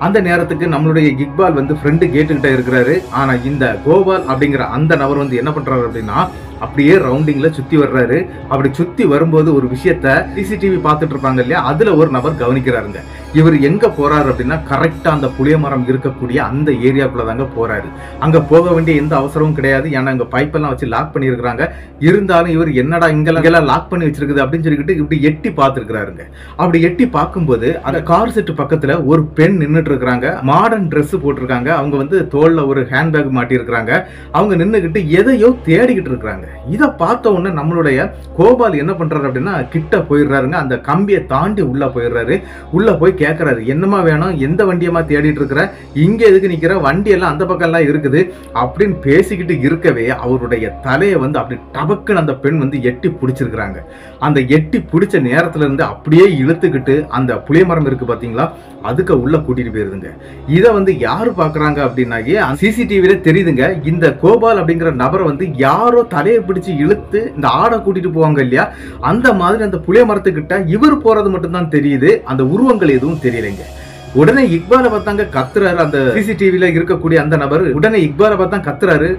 அந்த நேரத்துக்கு நம்மளுடைய இக்பால் வந்து ஃப்ரெண்டு கேட்டுக்கிட்ட இருக்கிறாரு. ஆனா இந்த கோபால் அப்படிங்கிற அந்த நபர் வந்து என்ன பண்றாரு அப்படின்னா, அப்படியே ரவுண்டிங்ல சுத்தி வர்றாரு. அப்படி சுத்தி வரும்போது ஒரு விஷயத்த சிசிடிவி பார்த்துட்டு இருப்பாங்க இல்லையா, அதுல ஒரு நபர் கவனிக்கிறாருங்க. இவர் எங்க போறாரு அப்படின்னா, கரெக்டா அந்த புளிய மரம் இருக்கக்கூடிய அந்த ஏரியாக்குள்ள தாங்க போறாரு. அங்க போக வேண்டிய எந்த அவசரமும் கிடையாது. ஏன்னா அங்க பைப் எல்லாம் வச்சு லாக் பண்ணிருக்காங்க. இருந்தாலும் இவர் என்னடா இங்கெல்லாம் லாக் பண்ணி வச்சிருக்குது அப்படின்னு சொல்லிட்டு இப்படி எட்டி பார்த்துருக்காருங்க. அப்படி எட்டி பார்க்கும்போது அந்த கார் செட்டு பக்கத்துல ஒரு பெண் நின்றுட்டு இருக்கிறாங்க. மாடர்ன் ட்ரெஸ் போட்டிருக்காங்க. அவங்க வந்து தோல்ல ஒரு ஹேண்ட்பேக் மாட்டி இருக்கிறாங்க. அவங்க நின்னுகிட்டு எதையோ தேடிக்கிட்டு இருக்கிறாங்க. இதை பார்த்த உடனே நம்மளுடைய கோபால் என்ன பண்றாரு அப்படின்னா, கிட்ட போயிடுறாருங்க. அந்த கம்பியை தாண்டி உள்ள போயிடுறாரு. உள்ள போய் கேட்கறாரு, என்னமா வேணும், எந்த வண்டியமா தேடிட்டு இருக்கிற, இங்க எதுக்கு நிக்கிற, வண்டி எல்லாம் அந்த பக்கம் எல்லாம் இருக்குது அப்படின்னு பேசிக்கிட்டு இருக்கவே அவருடைய தலையை வந்து அப்படி டபக்குன்னு அந்த பெண் வந்து எட்டி பிடிச்சிருக்கிறாங்க. அந்த எட்டி பிடிச்ச நேரத்துல இருந்து அப்படியே இழுத்துக்கிட்டு அந்த புளிய மரம் இருக்கு பாத்தீங்களா, அதுக்கு உள்ள கூட்டிட்டு போயிருதுங்க. இதை வந்து யாரு பாக்குறாங்க அப்படின்னாக்கி சிசிடிவில தெரியுதுங்க. இந்த கோபால் அப்படிங்கிற நபரை வந்து யாரோ தலையை பிடிச்சு இழுத்து இந்த ஆடை கூட்டிட்டு போவாங்க இல்லையா, அந்த மாதிரி அந்த புளிய மரத்துக்கிட்ட இவர் போறது மட்டும் தான் தெரியுது. அந்த உருவங்கள் எதுவும் தெரியலைங்க. உடனே இக்பாலை பார்த்தாங்க கத்துறாரு. அந்த சிசிடிவில இருக்கக்கூடிய அந்த நபர் உடனே இக்பாலை பார்த்தா கத்துறாரு,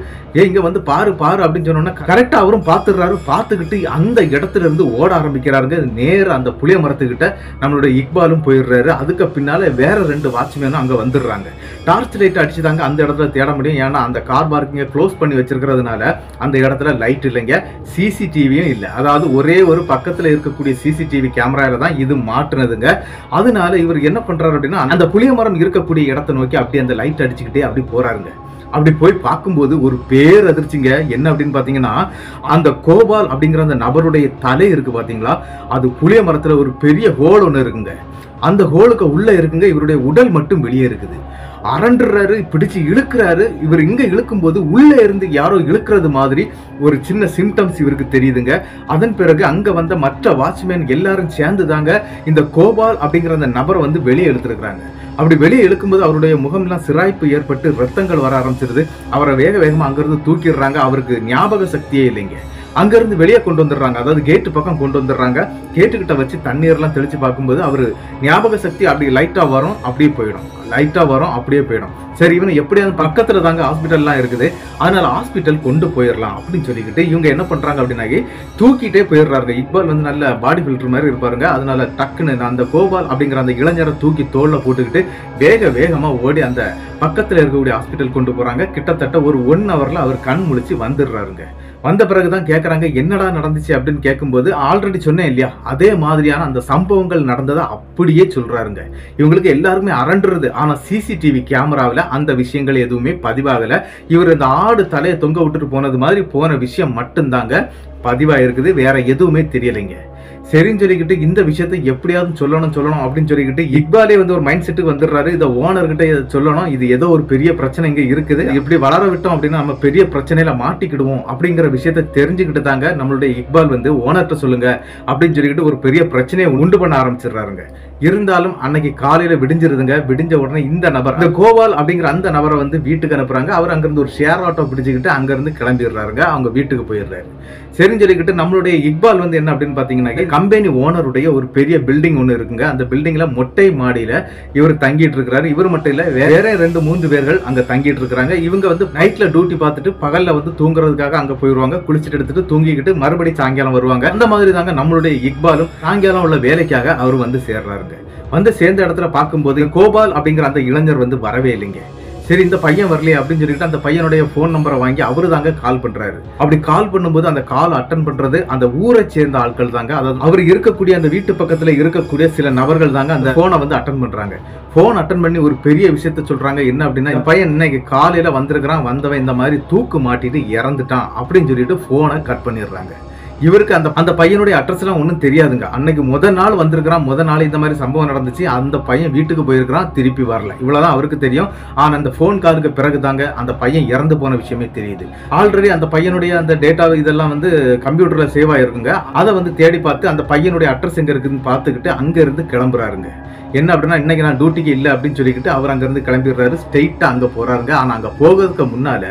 இங்க வந்து பாரு பாரு அப்படின்னு சொன்னோன்னா கரெக்டா அவரும் பாத்துறாரு. பார்த்துக்கிட்டு அந்த இடத்துல இருந்து ஓட ஆரம்பிக்கிறாருங்க. நேர அந்த புளிய மரத்துக்கிட்ட நம்மளுடைய இக்பாலும் போயிடுறாரு. அதுக்கு பின்னால வேற 2 வாட்ச்மேனும் அங்க வந்துடுறாங்க. டார்ச் லைட் அடிச்சுதாங்க அந்த இடத்துல தேட முடியும். ஏன்னா அந்த கார் பார்க்கிங்க க்ளோஸ் பண்ணி வச்சிருக்கிறதுனால அந்த இடத்துல லைட் இல்லைங்க, சிசிடிவியும் இல்லை. அதாவது ஒரே ஒரு பக்கத்துல இருக்கக்கூடிய சிசிடிவி கேமரால தான் இது மாட்டுனதுங்க. அதனால இவர் என்ன பண்றாரு அப்படின்னா, அந்த புளிய மரம் இருக்கக்கூடிய இடத்தை நோக்கி அப்படியே அந்த லைட் அடிச்சுக்கிட்டே அப்படி போறாருங்க. அப்படி போய் பார்க்கும்போது ஒரு பேர் அதிர்ச்சிங்க. என்ன அப்படின்னு பாத்தீங்கன்னா, அந்த கோபால் அப்படிங்கிற அந்த நபருடைய தலை இருக்கு பாத்தீங்களா, அது புளிய மரத்துல ஒரு பெரிய ஹோல் ஒண்ணு இருக்குங்க. அந்த ஹோலுக்கு உள்ள இருக்குங்க, இவருடைய உடல் மட்டும் வெளியே இருக்குது. அரண்டுறாரு, பிடிச்சு இழுக்கிறாரு. இவர் இங்க இழுக்கும் போது உள்ள இருந்து யாரோ இழுக்கிறது மாதிரி ஒரு சின்ன சிம்டம்ஸ் இவருக்கு தெரியுதுங்க. அதன் பிறகு அங்க வந்த மற்ற வாட்ச்மேன் எல்லாரும் சேர்ந்து தாங்க இந்த கோபால் அப்படிங்கிற அந்த நபரை வந்து வெளியே இழுத்துருக்காங்க. அப்படி வெளியே இழுக்கும்போது அவருடைய முகம்லாம் சிராய்ப்பு ஏற்பட்டு ரத்தங்கள் வர ஆரம்பிச்சிருது. அவரை வேக வேகமா அங்கிருந்து தூக்கிடுறாங்க. அவருக்கு ஞாபக சக்தியே இல்லைங்க. அங்கிருந்து வெளியே கொண்டு வந்துடுறாங்க. அதாவது கேட்டு பக்கம் கொண்டு வந்துடுறாங்க. கேட்டுக்கிட்ட வச்சு தண்ணீர்லாம் தெளிச்சு பார்க்கும்போது அவரு ஞாபக சக்தி அப்படி லைட்டா வரும், அப்படியே போயிடும், லைட்டா வரும், அப்படியே போயிடும். சரி, இவனை எப்படியாவது பக்கத்துல தாங்க ஹாஸ்பிட்டல்லாம் இருக்குது, அதனால ஹாஸ்பிட்டல் கொண்டு போயிடலாம் அப்படின்னு சொல்லிக்கிட்டு இவங்க என்ன பண்றாங்க அப்படின்னாக்கி தூக்கிட்டே போயிடுறாங்க. இக்பால் வந்து நல்ல பாடி பில்டர் மாதிரி இருப்பாருங்க. அதனால டக்குன்னு அந்த கோபால் அப்படிங்கிற அந்த இளைஞரை தூக்கி தோல்ல போட்டுக்கிட்டு வேகமா ஓடி அந்த பக்கத்துல இருக்கக்கூடிய ஹாஸ்பிட்டல் கொண்டு போறாங்க. கிட்டத்தட்ட ஒரு 1 ஹவர்ல அவர் கண் முழிச்சு வந்துடுறாருங்க. வந்த பிறகுதான் கேட்கறாங்க, என்னடா நடந்துச்சு அப்படின்னு கேட்கும்போது, ஆல்ரெடி சொன்னேன் இல்லையா, அதே மாதிரியான அந்த சம்பவங்கள் நடந்ததை அப்படியே சொல்றாருங்க. இவங்களுக்கு எல்லாருமே அரண்டுறது. ஆனா சிசிடிவி கேமராவில் அந்த விஷயங்கள் எதுவுமே பதிவாகல. இவர் இந்த ஆடு தலையை தொங்க விட்டுட்டு போனது மாதிரி போன விஷயம் மட்டும்தாங்க பதிவாயிருக்குது. வேற எதுவுமே தெரியலைங்க. சரின்னு சொல்லிக்கிட்டு இந்த விஷயத்தை எப்படியாவது சொல்லணும் அப்படின்னு சொல்லிக்கிட்டு இக்பாலே வந்து ஒரு மைண்ட் செட்டுக்கு வந்துடுறாரு. இதை ஓனர்கிட்ட சொல்லணும், இது ஏதோ ஒரு பெரிய பிரச்சனை இங்க இருக்குது, இப்படி வளர விட்டோம் அப்படின்னா நம்ம பெரிய பிரச்சனையில மாட்டிக்கிடுவோம் அப்படிங்கிற விஷயத்தை தெரிஞ்சுக்கிட்டு தாங்க நம்மளுடைய இக்பால் வந்து ஓனர்கிட்ட சொல்லுங்க அப்படின்னு சொல்லிக்கிட்டு ஒரு பெரிய பிரச்சனையை உண்டு பண்ண ஆரம்பிச்சிடுறாருங்க. இருந்தாலும் அன்னைக்கு காலையில விடிஞ்சிருதுங்க. விடிஞ்ச உடனே இந்த நபர், இந்த கோபால் அப்படிங்கிற அந்த நபரை வந்து வீட்டுக்கு அனுப்புறாங்க. அவர் அங்கிருந்து ஒரு ஷேர் ஆட்டோ பிடிச்சிக்கிட்டு அங்கிருந்து கிளம்பிடுறாருங்க. அவங்க வீட்டுக்கு போயிடுறாரு. சரின்னு சொல்லிக்கிட்டு நம்மளுடைய இக்பால் வந்து என்ன அப்படின்னு பாத்தீங்கன்னா, கம்பெனி ஓனருடைய ஒரு பெரிய பில்டிங் ஒண்ணு இருக்குங்க. அந்த பில்டிங்ல மொட்டை மாடியில இவர் தங்கிட்டு இருக்கிறாரு. இவர் மட்டும் இல்ல, வேற 2-3 பேர்கள் அங்க தங்கிட்டு இருக்காங்க. இவங்க வந்து நைட்ல டியூட்டி பார்த்துட்டு பகல்ல வந்து தூங்குறதுக்காக அங்க போயிருவாங்க. குளிச்சுட்டு எடுத்துட்டு தூங்கிக்கிட்டு மறுபடியும் சாயங்காலம் வருவாங்க. அந்த மாதிரி தாங்க நம்மளுடைய இக்பாலும் சாயங்காலம் உள்ள வேலைக்காக அவர் வந்து சேர்றாருங்க. வந்து சேர்ந்த இடத்துல பார்க்கும்போது கோபால் அப்படிங்கிற அந்த இளைஞர் வந்து வரவே இல்லைங்க. சரி, இந்த பையன் வரலையே அப்படின்னு சொல்லிட்டு அந்த பையனுடைய போன் நம்பரை வாங்கி அவரு தாங்க கால் பண்றாரு. அப்படி கால் பண்ணும்போது அந்த கால் அட்டன் பண்றது அந்த ஊரை சேர்ந்த ஆட்கள் தாங்க. அதாவது அவர் இருக்கக்கூடிய அந்த வீட்டு பக்கத்துல இருக்கக்கூடிய சில நபர்கள் தாங்க அந்த போனை வந்து அட்டன் பண்றாங்க. போன் அட்டன் பண்ணி ஒரு பெரிய விஷயத்த சொல்றாங்க. என்ன அப்படின்னா, இந்த பையன் இன்னைக்கு காலையில வந்திருக்கிறான், வந்தவன் இந்த மாதிரி தூக்கு மாட்டிட்டு இறந்துட்டான் அப்படின்னு சொல்லிட்டு போனை கட் பண்ணிடுறாங்க. இவருக்கு அந்த பையனுடைய அட்ரஸ் எல்லாம் ஒன்றும் தெரியாதுங்க. அன்னைக்கு முதல் நாள் வந்திருக்கிறான், முதல் நாள் இந்த மாதிரி சம்பவம் நடந்துச்சு, அந்த பையன் வீட்டுக்கு போயிருக்கிறான், திருப்பி வரல, இவ்வளவுதான் அவருக்கு தெரியும். ஆனா அந்த போன் காலுக்கு பிறகு தாங்க அந்த பையன் இறந்து போன விஷயமே தெரியுது. ஆல்ரெடி அந்த பையனுடைய அந்த டேட்டா இதெல்லாம் வந்து கம்ப்யூட்டர்ல சேவ் ஆயிருக்குங்க. அதை வந்து தேடி பார்த்து அந்த பையனுடைய அட்ரஸ் எங்க இருக்குன்னு பார்த்துக்கிட்டு அங்க இருந்து கிளம்புறாருங்க. என்ன அப்படின்னா, இன்னைக்கு நான் டியூட்டிக்கு இல்லை அப்படின்னு சொல்லிக்கிட்டு அவர் அங்கிருந்து கிளம்பிடுறாரு. ஸ்ட்ரெயிட்டா அங்க போறாருங்க. ஆனா அங்க போகிறதுக்கு முன்னால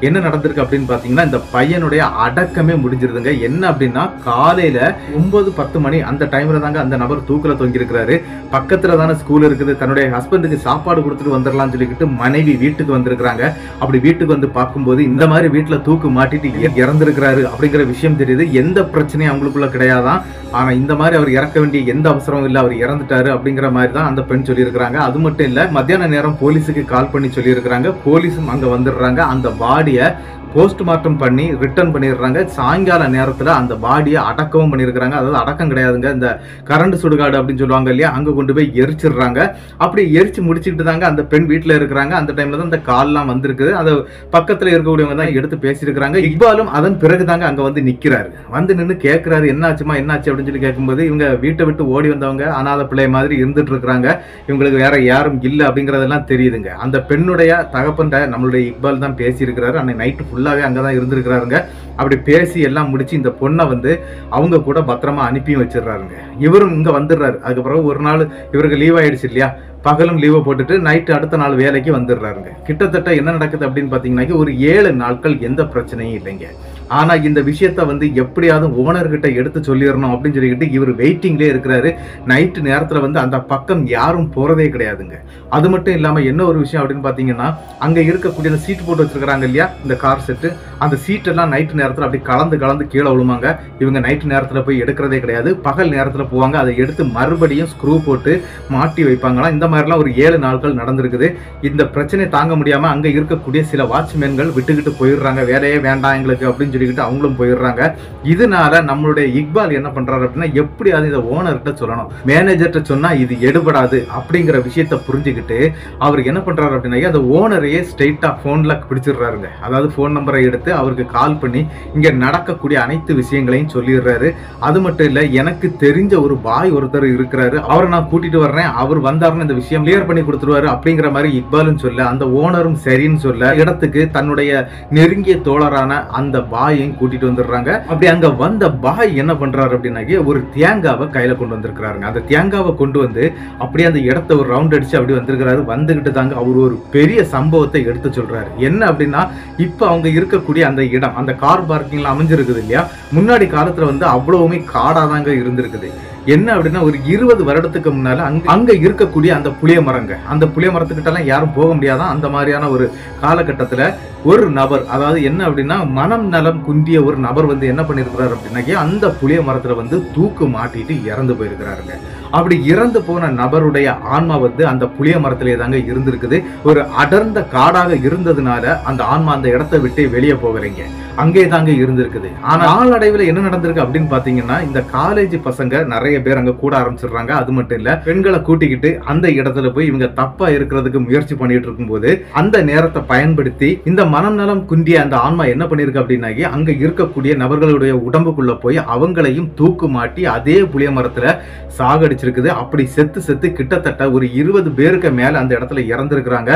என்ன நடந்திருக்கு அப்படின்னு பாத்தீங்கன்னா, இந்த பையனுடைய அடக்கமே முடிஞ்சிருதுங்க. என்ன அப்படின்னா, காலையில 9-10 மணி அந்த டைம்ல தாங்க அந்த நபர் தூக்குல தொங்கி இருக்கிறாரு. பக்கத்துல தானே ஸ்கூல் இருக்குது. தன்னுடைய ஹஸ்பண்டுக்கு சாப்பாடு கொடுத்துட்டு வந்துடலாம்னு சொல்லிக்கிட்டு மனைவி வீட்டுக்கு வந்திருக்கிறாங்க. அப்படி வீட்டுக்கு வந்து பார்க்கும்போது இந்த மாதிரி வீட்டுல தூக்கு மாட்டிட்டு இறந்திருக்கிறாரு அப்படிங்கிற விஷயம் தெரியுது. எந்த பிரச்சனையும் அவங்களுக்குள்ள கிடையாதான். ஆனா இந்த மாதிரி அவர் இறக்க வேண்டிய எந்த அவசரமும் இல்லை, அவர் இறந்துட்டாரு அப்படிங்கிற மாதிரி தான் அந்த பெண் சொல்லியிருக்கிறாங்க. அது மட்டும் இல்ல, மத்தியான நேரம் போலீஸுக்கு கால் பண்ணி சொல்லியிருக்கிறாங்க. போலீஸும் அங்க வந்துடுறாங்க. அந்த பாடியை போஸ்ட்மார்ட்டம் பண்ணி ரிட்டர்ன் பண்ணிடுறாங்க. சாயங்கால நேரத்துல அந்த பாடியை அடக்கவும் பண்ணியிருக்கிறாங்க. அதாவது அடக்கம் கிடையாதுங்க, இந்த கரண்ட் சுடுகாடு அப்படின்னு சொல்லுவாங்க இல்லையா, அங்க கொண்டு போய் எரிச்சிடுறாங்க. அப்படி எரிச்சு முடிச்சுக்கிட்டு தாங்க அந்த பெண் வீட்டுல இருக்கிறாங்க. அந்த டைம்ல தான் இந்த கால்லாம் வந்திருக்குது. அதை பக்கத்துல இருக்கக்கூடியவங்க தான் எடுத்து பேசியிருக்கிறாங்க. இக்பாலும் அதன் பிறகு தாங்க அங்க வந்து நிக்கிறாரு. வந்து நின்று கேட்கிறாரு, என்னாச்சுமா என்னாச்சு அப்படின்னு சொல்லி கேட்கும்போது, இவங்க வீட்டை விட்டு ஓடி வந்தவங்க அனாதை பிள்ளை மாதிரி இருந்துட்டு இருக்கிறாங்க, இவங்களுக்கு வேற யாரும் இல்லை அப்படிங்கறதெல்லாம் தெரியுதுங்க. அந்த பெண்ணுடைய தகப்பன்ட நம்மளுடைய இக்பால் தான் பேசியிருக்கிறாரு. அன்னைக்கு நைட்டு ஃபுல்லாவே அங்கதான் இருந்திருக்கிறாருங்க. அப்படி பேசி எல்லாம் முடிச்சு இந்த பொண்ணை வந்து அவங்க கூட பத்திரமா அனுப்பியும் வச்சிடறாருங்க. இவரும் இங்க வந்துடுறாரு. அதுக்கப்புறம் ஒரு நாள் இவருக்கு லீவ் ஆயிடுச்சு இல்லையா, பகலும் லீவை போட்டுட்டு நைட்டு அடுத்த நாள் வேலைக்கு வந்துடுறாருங்க. கிட்டத்தட்ட என்ன நடக்குது அப்படின்னு பாத்தீங்கன்னா, ஒரு 7 நாட்கள் எந்த பிரச்சனையும் இல்லைங்க. ஆனா இந்த விஷயத்த வந்து எப்படியாவது ஓனர்கிட்ட எடுத்து சொல்லிடணும் அப்படின்னு சொல்லிக்கிட்டு இவர் வெயிட்டிங்லேயே இருக்கிறாரு. நைட்டு நேரத்துல வந்து அந்த பக்கம் யாரும் போறதே கிடையாதுங்க. அது மட்டும் இல்லாம என்ன ஒரு விஷயம் அப்படின்னு பாத்தீங்கன்னா, அங்க இருக்கக்கூடிய அந்த சீட் போட்டு வச்சிருக்காங்க இல்லையா, இந்த கார் செட்டு, அந்த சீட் எல்லாம் நைட்டு நேரத்துல அப்படி கலந்து கீழே விழுமாங்க. இவங்க நைட்டு நேரத்துல போய் எடுக்கிறதே கிடையாது. பகல் நேரத்துல போவாங்க. அதை எடுத்து மறுபடியும் ஸ்க்ரூ போட்டு மாட்டி வைப்பாங்களாம். இந்த மாதிரிலாம் ஒரு 7 நாட்கள் நடந்திருக்குது. இந்த பிரச்சனை தாங்க முடியாம அங்க இருக்கக்கூடிய சில வாட்ச்மேன்கள் விட்டுக்கிட்டு போயிடுறாங்க. வேலையே வேண்டாம் எங்களுக்கு அப்படின்னு சொல்லிக்கிட்டு அவங்களும் போயிடுறாங்க. இதனால நம்மளுடைய இக்பால் என்ன பண்றாரு அப்படின்னா, எப்படியாவது இதை ஓனர்கிட்ட சொல்லணும், மேனேஜர்கிட்ட சொன்னா இது எடுபடாது அப்படிங்கிற விஷயத்த புரிஞ்சுக்கிட்டு அவர் என்ன பண்றாரு அப்படின்னா, அந்த ஓனரையே ஸ்ட்ரெயிட்டா போன்ல பிடிச்சிடுறாருங்க. அதாவது போன் நம்பரை எடுத்து அவருக்கு கால் பண்ணி இங்க நடக்கக்கூடிய அனைத்து விஷயங்களையும் சொல்லிடுறாரு. அது மட்டும் இல்ல, எனக்கு தெரிஞ்ச ஒரு பாய் ஒருத்தர் இருக்கிறாரு, அவரை நான் கூட்டிட்டு வர்றேன், அவர் வந்தாருன்னு இந்த விஷயம் கிளியர் பண்ணி கொடுத்துருவாரு அப்படிங்கிற மாதிரி இக்பாலும் சொல்ல, அந்த ஓனரும் சரின்னு சொல்ல இடத்துக்கு தன்னுடைய நெருங்கிய தோழரான அந்த பாயையும் கூட்டிட்டு வந்துடுறாங்க. அப்படி அங்க வந்த பாய் என்ன பண்றாரு அப்படின்னா, ஒரு தேங்காவை கையில கொண்டு வந்திருக்கிறாருங்க. அந்த தேங்காவை கொண்டு வந்து அப்படியே அந்த இடத்தை ஒரு ரவுண்ட் அடிச்சு அப்படி வந்திருக்கிறாரு. வந்துகிட்டு தாங்க அவர் ஒரு பெரிய சம்பவத்தை எடுத்து சொல்றாரு. என்ன அப்படின்னா, இப்ப அவங்க இருக்கக்கூடிய அந்த இடம், அந்த கார் பார்க்கிங்ல அமைஞ்சிருக்குது இல்லையா, முன்னாடி காலத்துல வந்து அவ்வளவுமே காடாதாங்க இருந்திருக்குது. என்ன அப்படின்னா, ஒரு 20 வருடத்துக்கு முன்னால அங்க இருக்கக்கூடிய அந்த புளிய மரங்க, அந்த புளிய மரத்துக்கிட்ட எல்லாம் யாரும் போக முடியாதான். அந்த மாதிரியான ஒரு காலகட்டத்துல ஒரு நபர், அதாவது என்ன அப்படின்னா மனம் நலம் குந்திய ஒரு நபர் வந்து என்ன பண்ணிருக்கிறாரு அப்படின்னா, அந்த புளிய மரத்துல வந்து தூக்கு மாட்டிட்டு இறந்து போயிருக்கிறாருங்க. அப்படி இறந்து போன நபருடைய ஆன்மா வந்து அந்த புளிய மரத்திலே தாங்க இருந்திருக்குது. ஒரு அடர்ந்த காடாக இருந்ததுனால அந்த ஆன்மா அந்த இடத்தை விட்டு வெளியே போகலைங்க, அங்கே தாங்க இருந்திருக்குது. ஆனா நாளடைவில் என்ன நடந்திருக்கு அப்படின்னு பாத்தீங்கன்னா, இந்த காலேஜ் பசங்க நிறைய பேர் அங்க கூட ஆரம்பிச்சிடுறாங்க. அது மட்டும் இல்ல, பெண்களை கூட்டிக்கிட்டு அந்த இடத்துல போய் இவங்க தப்பா இருக்கிறதுக்கு முயற்சி பண்ணிட்டு இருக்கும் போது அந்த நேரத்தை பயன்படுத்தி இந்த மனம் நலம் குந்திய அந்த ஆன்மா என்ன பண்ணிருக்கு அப்படின்னா, அங்க இருக்கக்கூடிய நபர்களுடைய உடம்புக்குள்ள போய் அவங்களையும் தூக்கு மாட்டி அதே புளிய மரத்துல சாகடிச்சு ஆரம்பிச்சிருக்குது. அப்படி செத்து செத்து கிட்டத்தட்ட ஒரு 20 பேருக்கு மேல அந்த இடத்துல இறந்திருக்கிறாங்க.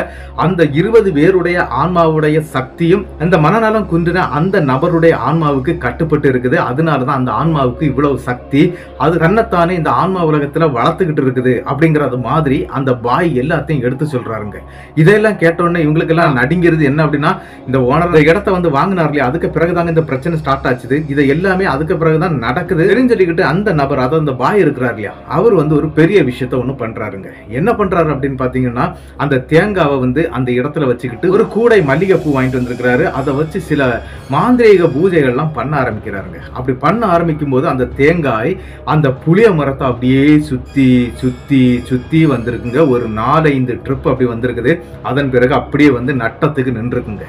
அந்த 20 பேருடைய ஆன்மாவுடைய சக்தியும் இந்த மனநலம் குன்றின அந்த நபருடைய ஆன்மாவுக்கு கட்டுப்பட்டு இருக்குது. அதனாலதான் அந்த ஆன்மாவுக்கு இவ்வளவு சக்தி, அது தன்னைத்தானே இந்த ஆன்மா உலகத்துல வளர்த்துக்கிட்டு இருக்குது அப்படிங்கறது மாதிரி அந்த பாய் எல்லாத்தையும் எடுத்து சொல்றாருங்க. இதெல்லாம் கேட்டோன்னே இவங்களுக்கு எல்லாம் நடுங்கிறது. என்ன அப்படின்னா, இந்த ஓனர் இடத்தை வந்து வாங்கினார் இல்லையா, அதுக்கு பிறகுதாங்க இந்த பிரச்சனை ஸ்டார்ட் ஆச்சுது. இது எல்லாமே அதுக்கு பிறகுதான் நடக்குது தெரிஞ்சுக்கிட்டு அந்த நபர், அதாவது அந்த பாய் இருக்கிறார் இல்லையா, அவர் வந்து ஒரு பெரிய விஷயத்த ஒண்ணு பண்றாருங்க. என்ன பண்றாரு அப்படின்னு பாத்தீங்கன்னா, அந்த தேங்காவை வந்து அந்த இடத்துல வச்சுக்கிட்டு ஒரு கூடை மல்லிகைப்பூ வாங்கிட்டு வந்திருக்கிறாரு. அதை வச்சு சில மாந்திரீக பூஜைகள்லாம் பண்ண ஆரம்பிக்கிறாருங்க. அப்படி பண்ண ஆரம்பிக்கும் போது அந்த தேங்காய் அந்த புளிய மரத்தை அப்படியே சுத்தி சுத்தி சுத்தி வந்திருக்குங்க. ஒரு 4-5 ட்ரிப் அப்படி வந்திருக்குது. அதன் பிறகு அப்படியே வந்து நட்டத்துக்கு நின்றுக்குங்க.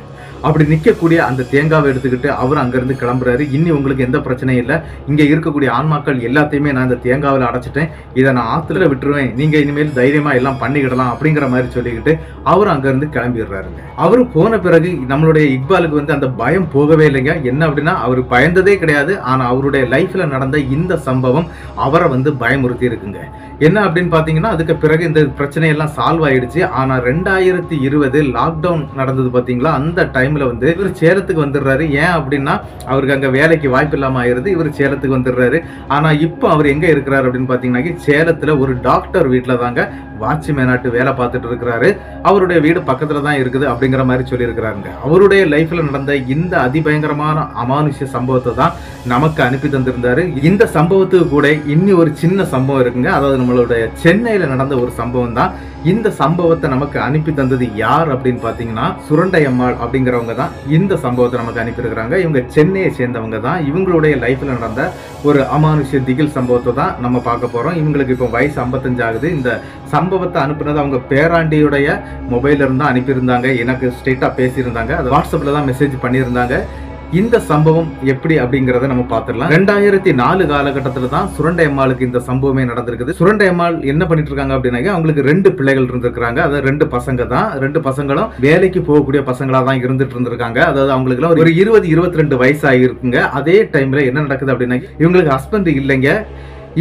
அப்படி நிற்கக்கூடிய அந்த தேங்காவை எடுத்துக்கிட்டு அவர் அங்கிருந்து கிளம்புறாரு. இன்னி உங்களுக்கு எந்த பிரச்சனையும் இல்லை, இங்க இருக்கக்கூடிய ஆன்மாக்கள் எல்லாத்தையுமே நான் இந்த தேங்காவில் அடைச்சிட்டேன், இதை நான் ஆத்துல விட்டுருவேன், நீங்க இனிமேல் தைரியமா எல்லாம் பண்ணிக்கிடலாம் அப்படிங்கிற மாதிரி சொல்லிக்கிட்டு அவர் அங்கிருந்து கிளம்பிடுறாருங்க. அவரு போன பிறகு நம்மளுடைய இக்பாலுக்கு வந்து அந்த பயம் போகவே இல்லைங்க. என்ன அப்படின்னா, அவர் பயந்ததே கிடையாது. ஆனா அவருடைய லைஃப்ல நடந்த இந்த சம்பவம் அவரை வந்து பயமுறுத்தி இருக்குங்க. என்ன அப்படின்னு பாத்தீங்கன்னா, அதுக்கு பிறகு இந்த பிரச்சனையெல்லாம் சால்வ் ஆயிடுச்சு. ஆனா 2020 லாக்டவுன் நடந்தது பாத்தீங்களா, அந்த டைம்ல வந்து இவர் சேலத்துக்கு வந்துடுறாரு. ஏன் அப்படின்னா, அவருக்கு அங்க வேலைக்கு வாய்ப்பு இல்லாம ஆயிருது. இவர் சேலத்துக்கு வந்துடுறாரு. ஆனா இப்போ அவர் எங்க இருக்கிறாரு அப்படின்னு பாத்தீங்கன்னா, சேலத்துல ஒரு டாக்டர் வீட்டுல தாங்க வாட்ச்மேனாட்டு வேலை பார்த்துட்டு இருக்கிறாரு. அவருடைய வீடு பக்கத்துல தான் இருக்குது அப்படிங்கிற மாதிரி சொல்லி இருக்கிறாருங்க. அவருடைய லைஃப்ல நடந்த இந்த அதிபயங்கரமான அமானுஷ்ய சம்பவத்தை தான் நமக்கு அனுப்பி தந்திருந்தாரு. இந்த சம்பவத்துக்கு கூட இன்னி ஒரு சின்ன சம்பவம் இருக்குங்க. அதாவது நம்மளுடைய சென்னையில நடந்த ஒரு சம்பவம் தான். இந்த சம்பவத்தை நமக்கு அனுப்பி தந்தது யார் அப்படின்னு பாத்தீங்கன்னா, சுரண்டை அம்மாள் அப்படிங்கிறவங்க தான் இந்த சம்பவத்தை நமக்கு அனுப்பியிருக்கிறாங்க. இவங்க சென்னையை சேர்ந்தவங்க தான். இவங்களுடைய லைஃப்ல நடந்த ஒரு அமானுஷ்ய திகில் சம்பவத்தை தான் நம்ம பார்க்க போறோம். இவங்களுக்கு இப்போ வயசு 55 ஆகுது. இந்த சம்பவத்தை அனுப்புனது அவங்க பேராண்டியுடைய மொபைல்ல இருந்து அனுப்பியிருந்தாங்க. எனக்கு ஸ்ட்ரெயிட்டா பேசியிருந்தாங்க. அது வாட்ஸ்அப்ல தான் மெசேஜ் பண்ணியிருந்தாங்க. இந்த சம்பவம் எப்படி அப்படிங்கறத நம்ம பார்த்துடலாம். 2004 காலகட்டத்துல தான் சுரண்டை அம்மாளுக்கு இந்த சம்பவமே நடந்திருக்குது. சுரண்டை அம்மாள் என்ன பண்ணிட்டு இருக்காங்க அப்படின்னா, அவங்களுக்கு 2 பிள்ளைகள் இருந்திருக்காங்க. அதாவது 2 பசங்க தான். 2 பசங்களும் வேலைக்கு போகக்கூடிய பசங்களா தான் இருந்துட்டு இருந்திருக்காங்க. அதாவது அவங்களுக்கு ஒரு 20-22 வயசு ஆகிருக்குங்க. அதே டைம்ல என்ன நடக்குது அப்படின்னா, இவங்களுக்கு ஹஸ்பண்ட் இல்லைங்க.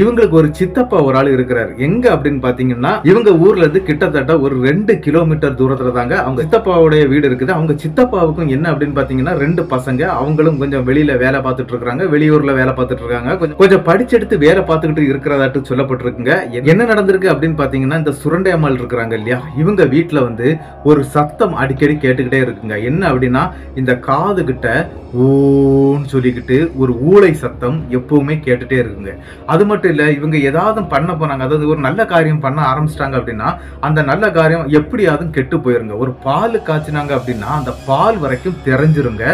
இவங்களுக்கு ஒரு சித்தப்பா ஒரு ஆள் இருக்கிறாரு. எங்க அப்படின்னு பாத்தீங்கன்னா, இவங்க ஊர்ல இருந்து கிட்டத்தட்ட ஒரு 2 கிலோமீட்டர் தூரத்துல தாங்க அவங்க சித்தப்பாவுடைய வீடு இருக்குது. அவங்க சித்தப்பாவுக்கும் என்ன அப்படின்னு பாத்தீங்கன்னா, 2 பசங்க. அவங்களும் கொஞ்சம் வெளியில வேலை பார்த்துட்டு இருக்காங்க, வெளியூர்ல வேலை பார்த்துட்டு இருக்காங்க. கொஞ்சம் படிச்செடுத்து வேலை பார்த்துக்கிட்டு இருக்கிறதாட்டு சொல்லப்பட்டிருக்குங்க. என்ன நடந்திருக்கு அப்படின்னு பாத்தீங்கன்னா, இந்த சுரண்டை அம்மாள் இருக்கிறாங்க இல்லையா, இவங்க வீட்டுல வந்து ஒரு சத்தம் அடிக்கடி கேட்டுக்கிட்டே இருக்குங்க. என்ன அப்படின்னா, இந்த காது கிட்ட ஓன்னு சொல்லிக்கிட்டு ஒரு ஊளை சத்தம் எப்பவுமே கேட்டுட்டே இருக்குங்க. அது மட்டும் இல்ல, இவங்க ஏதாவது பண்ண போனாங்க, அதாவது ஒரு நல்ல காரியம் பண்ண ஆரம்பிச்சிட்டாங்க அப்படின்னா, அந்த நல்ல காரியம் எப்படியாவது கெட்டு போயிருங்க. ஒரு பால் காய்ச்சினாங்க அப்படின்னா அந்த பால் வரைக்கும் தெரிஞ்சிருங்க.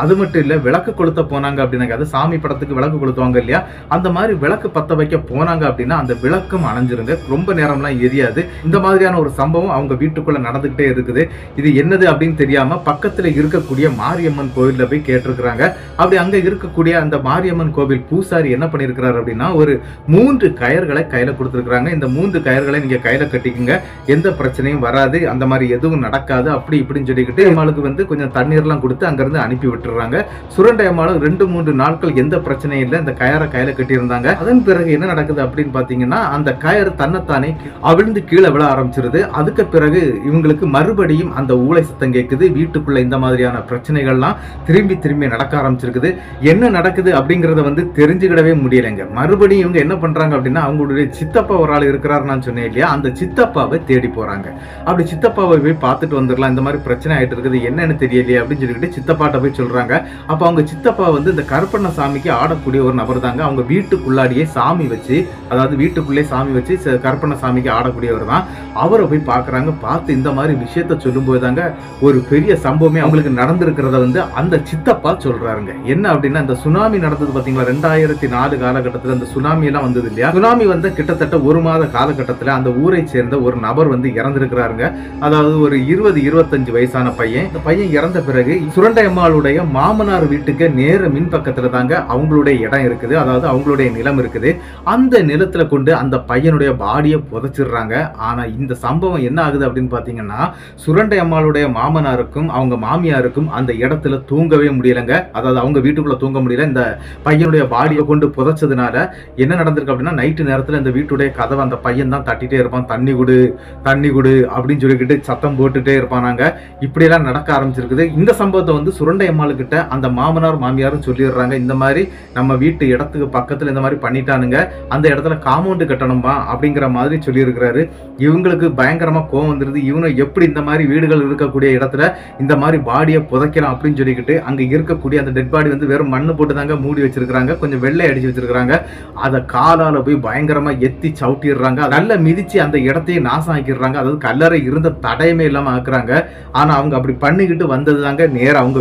அது மட்டும் இல்ல, விளக்கு கொளுத்த போனாங்க அப்படின்னாங்க, அது சாமி படத்துக்கு விளக்கு கொளுத்துவாங்க இல்லையா, அந்த மாதிரி விளக்கு பத்த வைக்க போனாங்க அப்படின்னா அந்த விளக்கும் அணைஞ்சிருங்க. ரொம்ப நேரம்லாம் எரியாது. இந்த மாதிரியான ஒரு சம்பவம் அவங்க வீட்டுக்குள்ள நடந்துகிட்டே இருக்குது. இது என்னது அப்படின்னு தெரியாம பக்கத்துல இருக்கக்கூடிய மாரியம்மன் கோவில்ல போய் கேட்டிருக்கிறாங்க. அப்படி அங்க இருக்கக்கூடிய அந்த மாரியம்மன் கோவில் பூசாரி என்ன பண்ணிருக்கிறாரு அப்படின்னா, ஒரு 3 கயர்களை கையில கொடுத்துருக்காங்க. இந்த 3 கயர்களை நீங்க கையில கட்டிக்குங்க, எந்த பிரச்சனையும் வராது, அந்த மாதிரி எதுவும் நடக்காது அப்படி இப்படின்னு சொல்லிக்கிட்டு அம்மாளுக்கு வந்து கொஞ்சம் தண்ணீர்லாம் கொடுத்து அங்கிருந்து அனுப்பி விட்டுறாங்க. சுரண்டை அம்மாளும் 2-3 நாட்கள் எந்த பிரச்சனையும் இல்லை, இந்த கயரை கையில கட்டி இருந்தாங்க. அதன் பிறகு என்ன நடக்குது அப்படின்னு பாத்தீங்கன்னா, அந்த கயர் தன்னைத்தானே அவிழ்ந்து கீழே விழ ஆரம்பிச்சிருது. அதுக்கு பிறகு இவங்களுக்கு மறுபடியும் அந்த ஊளை சத்தம் கேட்குது. வீட்டுக்குள்ள இந்த மாதிரியான பிரச்சனைகள்லாம் திரும்பி திரும்பி நடக்க ஆரம்பிச்சிருக்குது. என்ன நடக்குது அப்படிங்கறத வந்து தெரிஞ்சுக்கிடவே முடியலைங்க. மறுபடியும் இவங்க என்ன பண்றாங்க அப்படின்னா, அவங்களுடைய சித்தப்பா ஒரு ஆள் இருக்கிறாரு நான் சொன்னேன் இல்லையா, அந்த சித்தப்பாவை தேடி போறாங்க. அப்படி சித்தப்பாவை போய் பார்த்துட்டு வந்துடலாம், இந்த மாதிரி பிரச்சனை ஆயிட்டு இருக்குது, என்னன்னு தெரியலையே அப்படின்னு சொல்லிட்டு சித்தப்பாட்ட போய் சொல்றாங்க. அப்ப அவங்க சித்தப்பா வந்து இந்த கருப்பண்ண சாமிக்கு ஆடக்கூடிய ஒரு நபர் தாங்க. அவங்க வீட்டுக்குள்ளாடியே சாமி வச்சு, அதாவது வீட்டுக்குள்ளே சாமி வச்சு கருப்பண்ண சாமிக்கு ஆடக்கூடியவர் தான். அவரை போய் பாக்குறாங்க. பார்த்து இந்த மாதிரி விஷயத்த சொல்லும் போது தாங்க ஒரு பெரிய சம்பவமே அவங்களுக்கு நடந்திருக்கிறத வந்து அந்த சித்தப்பா சொல்றாருங்க. என்ன அப்படின்னா, இந்த சுனாமி நடந்தது பாத்தீங்களா 2004 காலகட்டத்தில், அந்த சுனாமி எல்லாம் வந்தது இல்லையா, சுனாமி வந்து கிட்டத்தட்ட 1 மாத காலகட்டத்தில் அந்த ஊரை சேர்ந்த ஒரு நபர் வந்து இறந்திருக்கிறாருங்க. அதாவது ஒரு 20-25 வயசான பையன். இந்த பையன் இறந்த பிறகு சுரண்டை அம்மாளுடைய மாமனார் வீட்டுக்கு நேர மின் பக்கத்துல தாங்க அவங்களுடைய இடம் இருக்குது, அதாவது அவங்களுடைய நிலம் இருக்குது. அந்த நிலத்துல கொண்டு அந்த பையனுடைய பாடியை புதைச்சிடுறாங்க. ஆனா இந்த சம்பவம் என்ன ஆகுது அப்படின்னு பாத்தீங்கன்னா, சுரண்டை அம்மாளுடைய மாமனாருக்கும் அவங்க மாமியாருக்கும் அந்த இடத்துல தூங்கவே முடியலங்க. அதாவது அவங்க வீட்டுக்குள்ள தூங்க முடியல. இந்த பையனுடைய பாடியை கொண்டு புதைச்சதுனால என்ன நடந்திருக்கு அப்படின்னா நைட்டு நேரத்துல இந்த வீட்டுடைய கதவை அந்த பையன் தான் தட்டிட்டே இருப்பான், தண்ணி குடு தண்ணி குடு அப்படின்னு சொல்லிக்கிட்டு சத்தம் போட்டுட்டே இருப்பானாங்க. இப்படியெல்லாம் நடக்க ஆரம்பிச்சிருக்குது. இந்த சம்பவத்தை வந்து சுரண்டை அம்மாளுக்கிட்ட அந்த மாமனார் மாமியாரும் சொல்லிடுறாங்க, இந்த மாதிரி நம்ம வீட்டு இடத்துக்கு பக்கத்துல இந்த மாதிரி பண்ணிட்டானுங்க, அந்த இடத்துல காம்பவுண்டு கட்டணுமா அப்படிங்கிற மாதிரி சொல்லியிருக்கிறாரு. இவங்களுக்கு பயங்கரமா கோவம் வந்துருது. இவங்க எப்படி இந்த மாதிரி வீடுகள் இருக்கக்கூடிய இடத்துல இந்த மாதிரி பாடியை புதைக்கலாம் அப்படின்னு சொல்லிக்கிட்டு அங்க இருக்கக்கூடிய அந்த டெட் பாடி வந்து வெறும் மண்ணு போட்டு தாங்க மூடி வச்சிருக்காங்க, கொஞ்சம் வெள்ளை அடிச்சு வச்சிருக்காங்க. அதை காலால போய் பயங்கரமா எத்தி சவுட்டிடுறாங்க, நல்ல மிதிச்சு அந்த இடத்தையே நாசம் ஆக்கிடுறாங்க. அதாவது கல்லறை இருந்த தடையுமே இல்லாம ஆக்குறாங்க. ஆனா அவங்க அப்படி பண்ணிக்கிட்டு வந்தது தாங்க நேரம் அவங்க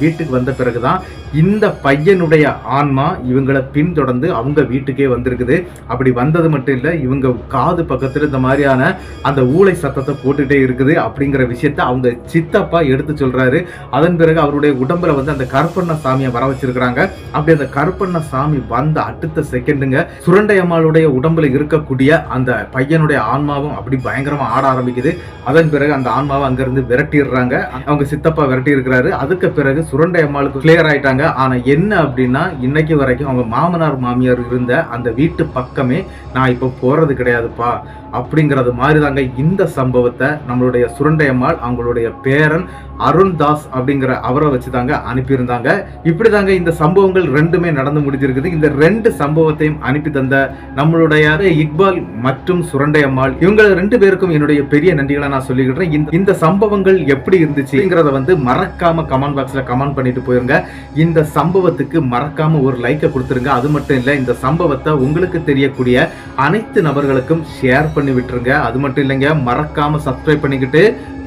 வீட்டுக்கு வந்த பிறகுதான் இந்த பையனுடைய ஆன்மா இவங்களை பின்தொடர்ந்து அவங்க வீட்டுக்கே வந்திருக்குது. அப்படி வந்தது மட்டும் இல்ல, இவங்க காது பக்கத்துல இந்த மாதிரியான அந்த ஊளை சத்தத்தை போட்டுட்டே இருக்குது அப்படிங்கிற விஷயத்த அவங்க சித்தப்பா எடுத்து சொல்றாரு. அதன் பிறகு அவருடைய உடம்புல வந்து அந்த கருப்பண்ண சாமியை வர வச்சிருக்கிறாங்க. அப்படி அந்த கருப்பண்ண சாமி வந்த அடுத்த செகண்டுங்க சுரண்டை அம்மாளுடைய உடம்புல இருக்கக்கூடிய அந்த பையனுடைய ஆன்மாவும் அப்படி பயங்கரமா ஆட ஆரம்பிக்குது. அதன் பிறகு அந்த ஆன்மாவை அங்கிருந்து விரட்டிடுறாங்க. அவங்க சித்தப்பா விரட்டி இருக்கிறாரு. அதுக்கு பிறகு சுரண்டை அம்மாளுக்கு கிளியர் ஆயிட்டாங்க. ஆனா என்ன அப்படின்னா இன்னைக்கு வரைக்கும் அவங்க மாமனார் மாமியார் இருந்த அந்த வீட்டு பக்கமே நான் இப்ப போறது கிடையாதுப்பா அப்படிங்கிறது மாதிரி தாங்க இந்த சம்பவத்தை நம்மளுடைய சுரண்டை அம்மாள் அவங்களுடைய பேரன் அருண்தாஸ் அப்படிங்கிற அவரை வச்சுதாங்க அனுப்பியிருந்தாங்க. இப்படிதாங்க இந்த சம்பவங்கள் ரெண்டுமே நடந்து முடிஞ்சிருக்குது. இந்த ரெண்டு சம்பவத்தையும் அனுப்பி தந்த நம்மளுடைய இக்பால் மற்றும் சுரண்டை அம்மாள் இவங்க ரெண்டு பேருக்கும் என்னுடைய பெரிய நன்றிகளை நான் சொல்லிக்கிட்டேன். இந்த சம்பவங்கள் எப்படி இருந்துச்சுங்கிறத வந்து மறக்காம கமெண்ட் பாக்ஸ்ல கமெண்ட் பண்ணிட்டு போயிருங்க. இந்த சம்பவத்துக்கு மறக்காம ஒரு லைக்கை கொடுத்துருங்க. அது மட்டும் இல்ல, இந்த சம்பவத்தை உங்களுக்கு தெரியக்கூடிய அனைத்து நபர்களுக்கும் ஷேர் பண்ணி விட்டுருங்க. அது மட்டும் இல்லைங்க, மறக்காம சப்ஸ்கிரைப் பண்ணிக்கிட்டு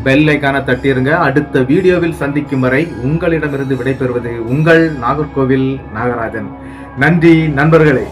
பெல் ஐகானை தட்டிருங்க. அடுத்த வீடியோவில் சந்திக்கும் வரை உங்களிடமிருந்து விடைபெறுவது உங்கள் நாகர்கோவில் நாகராஜன். நன்றி நண்பர்களே.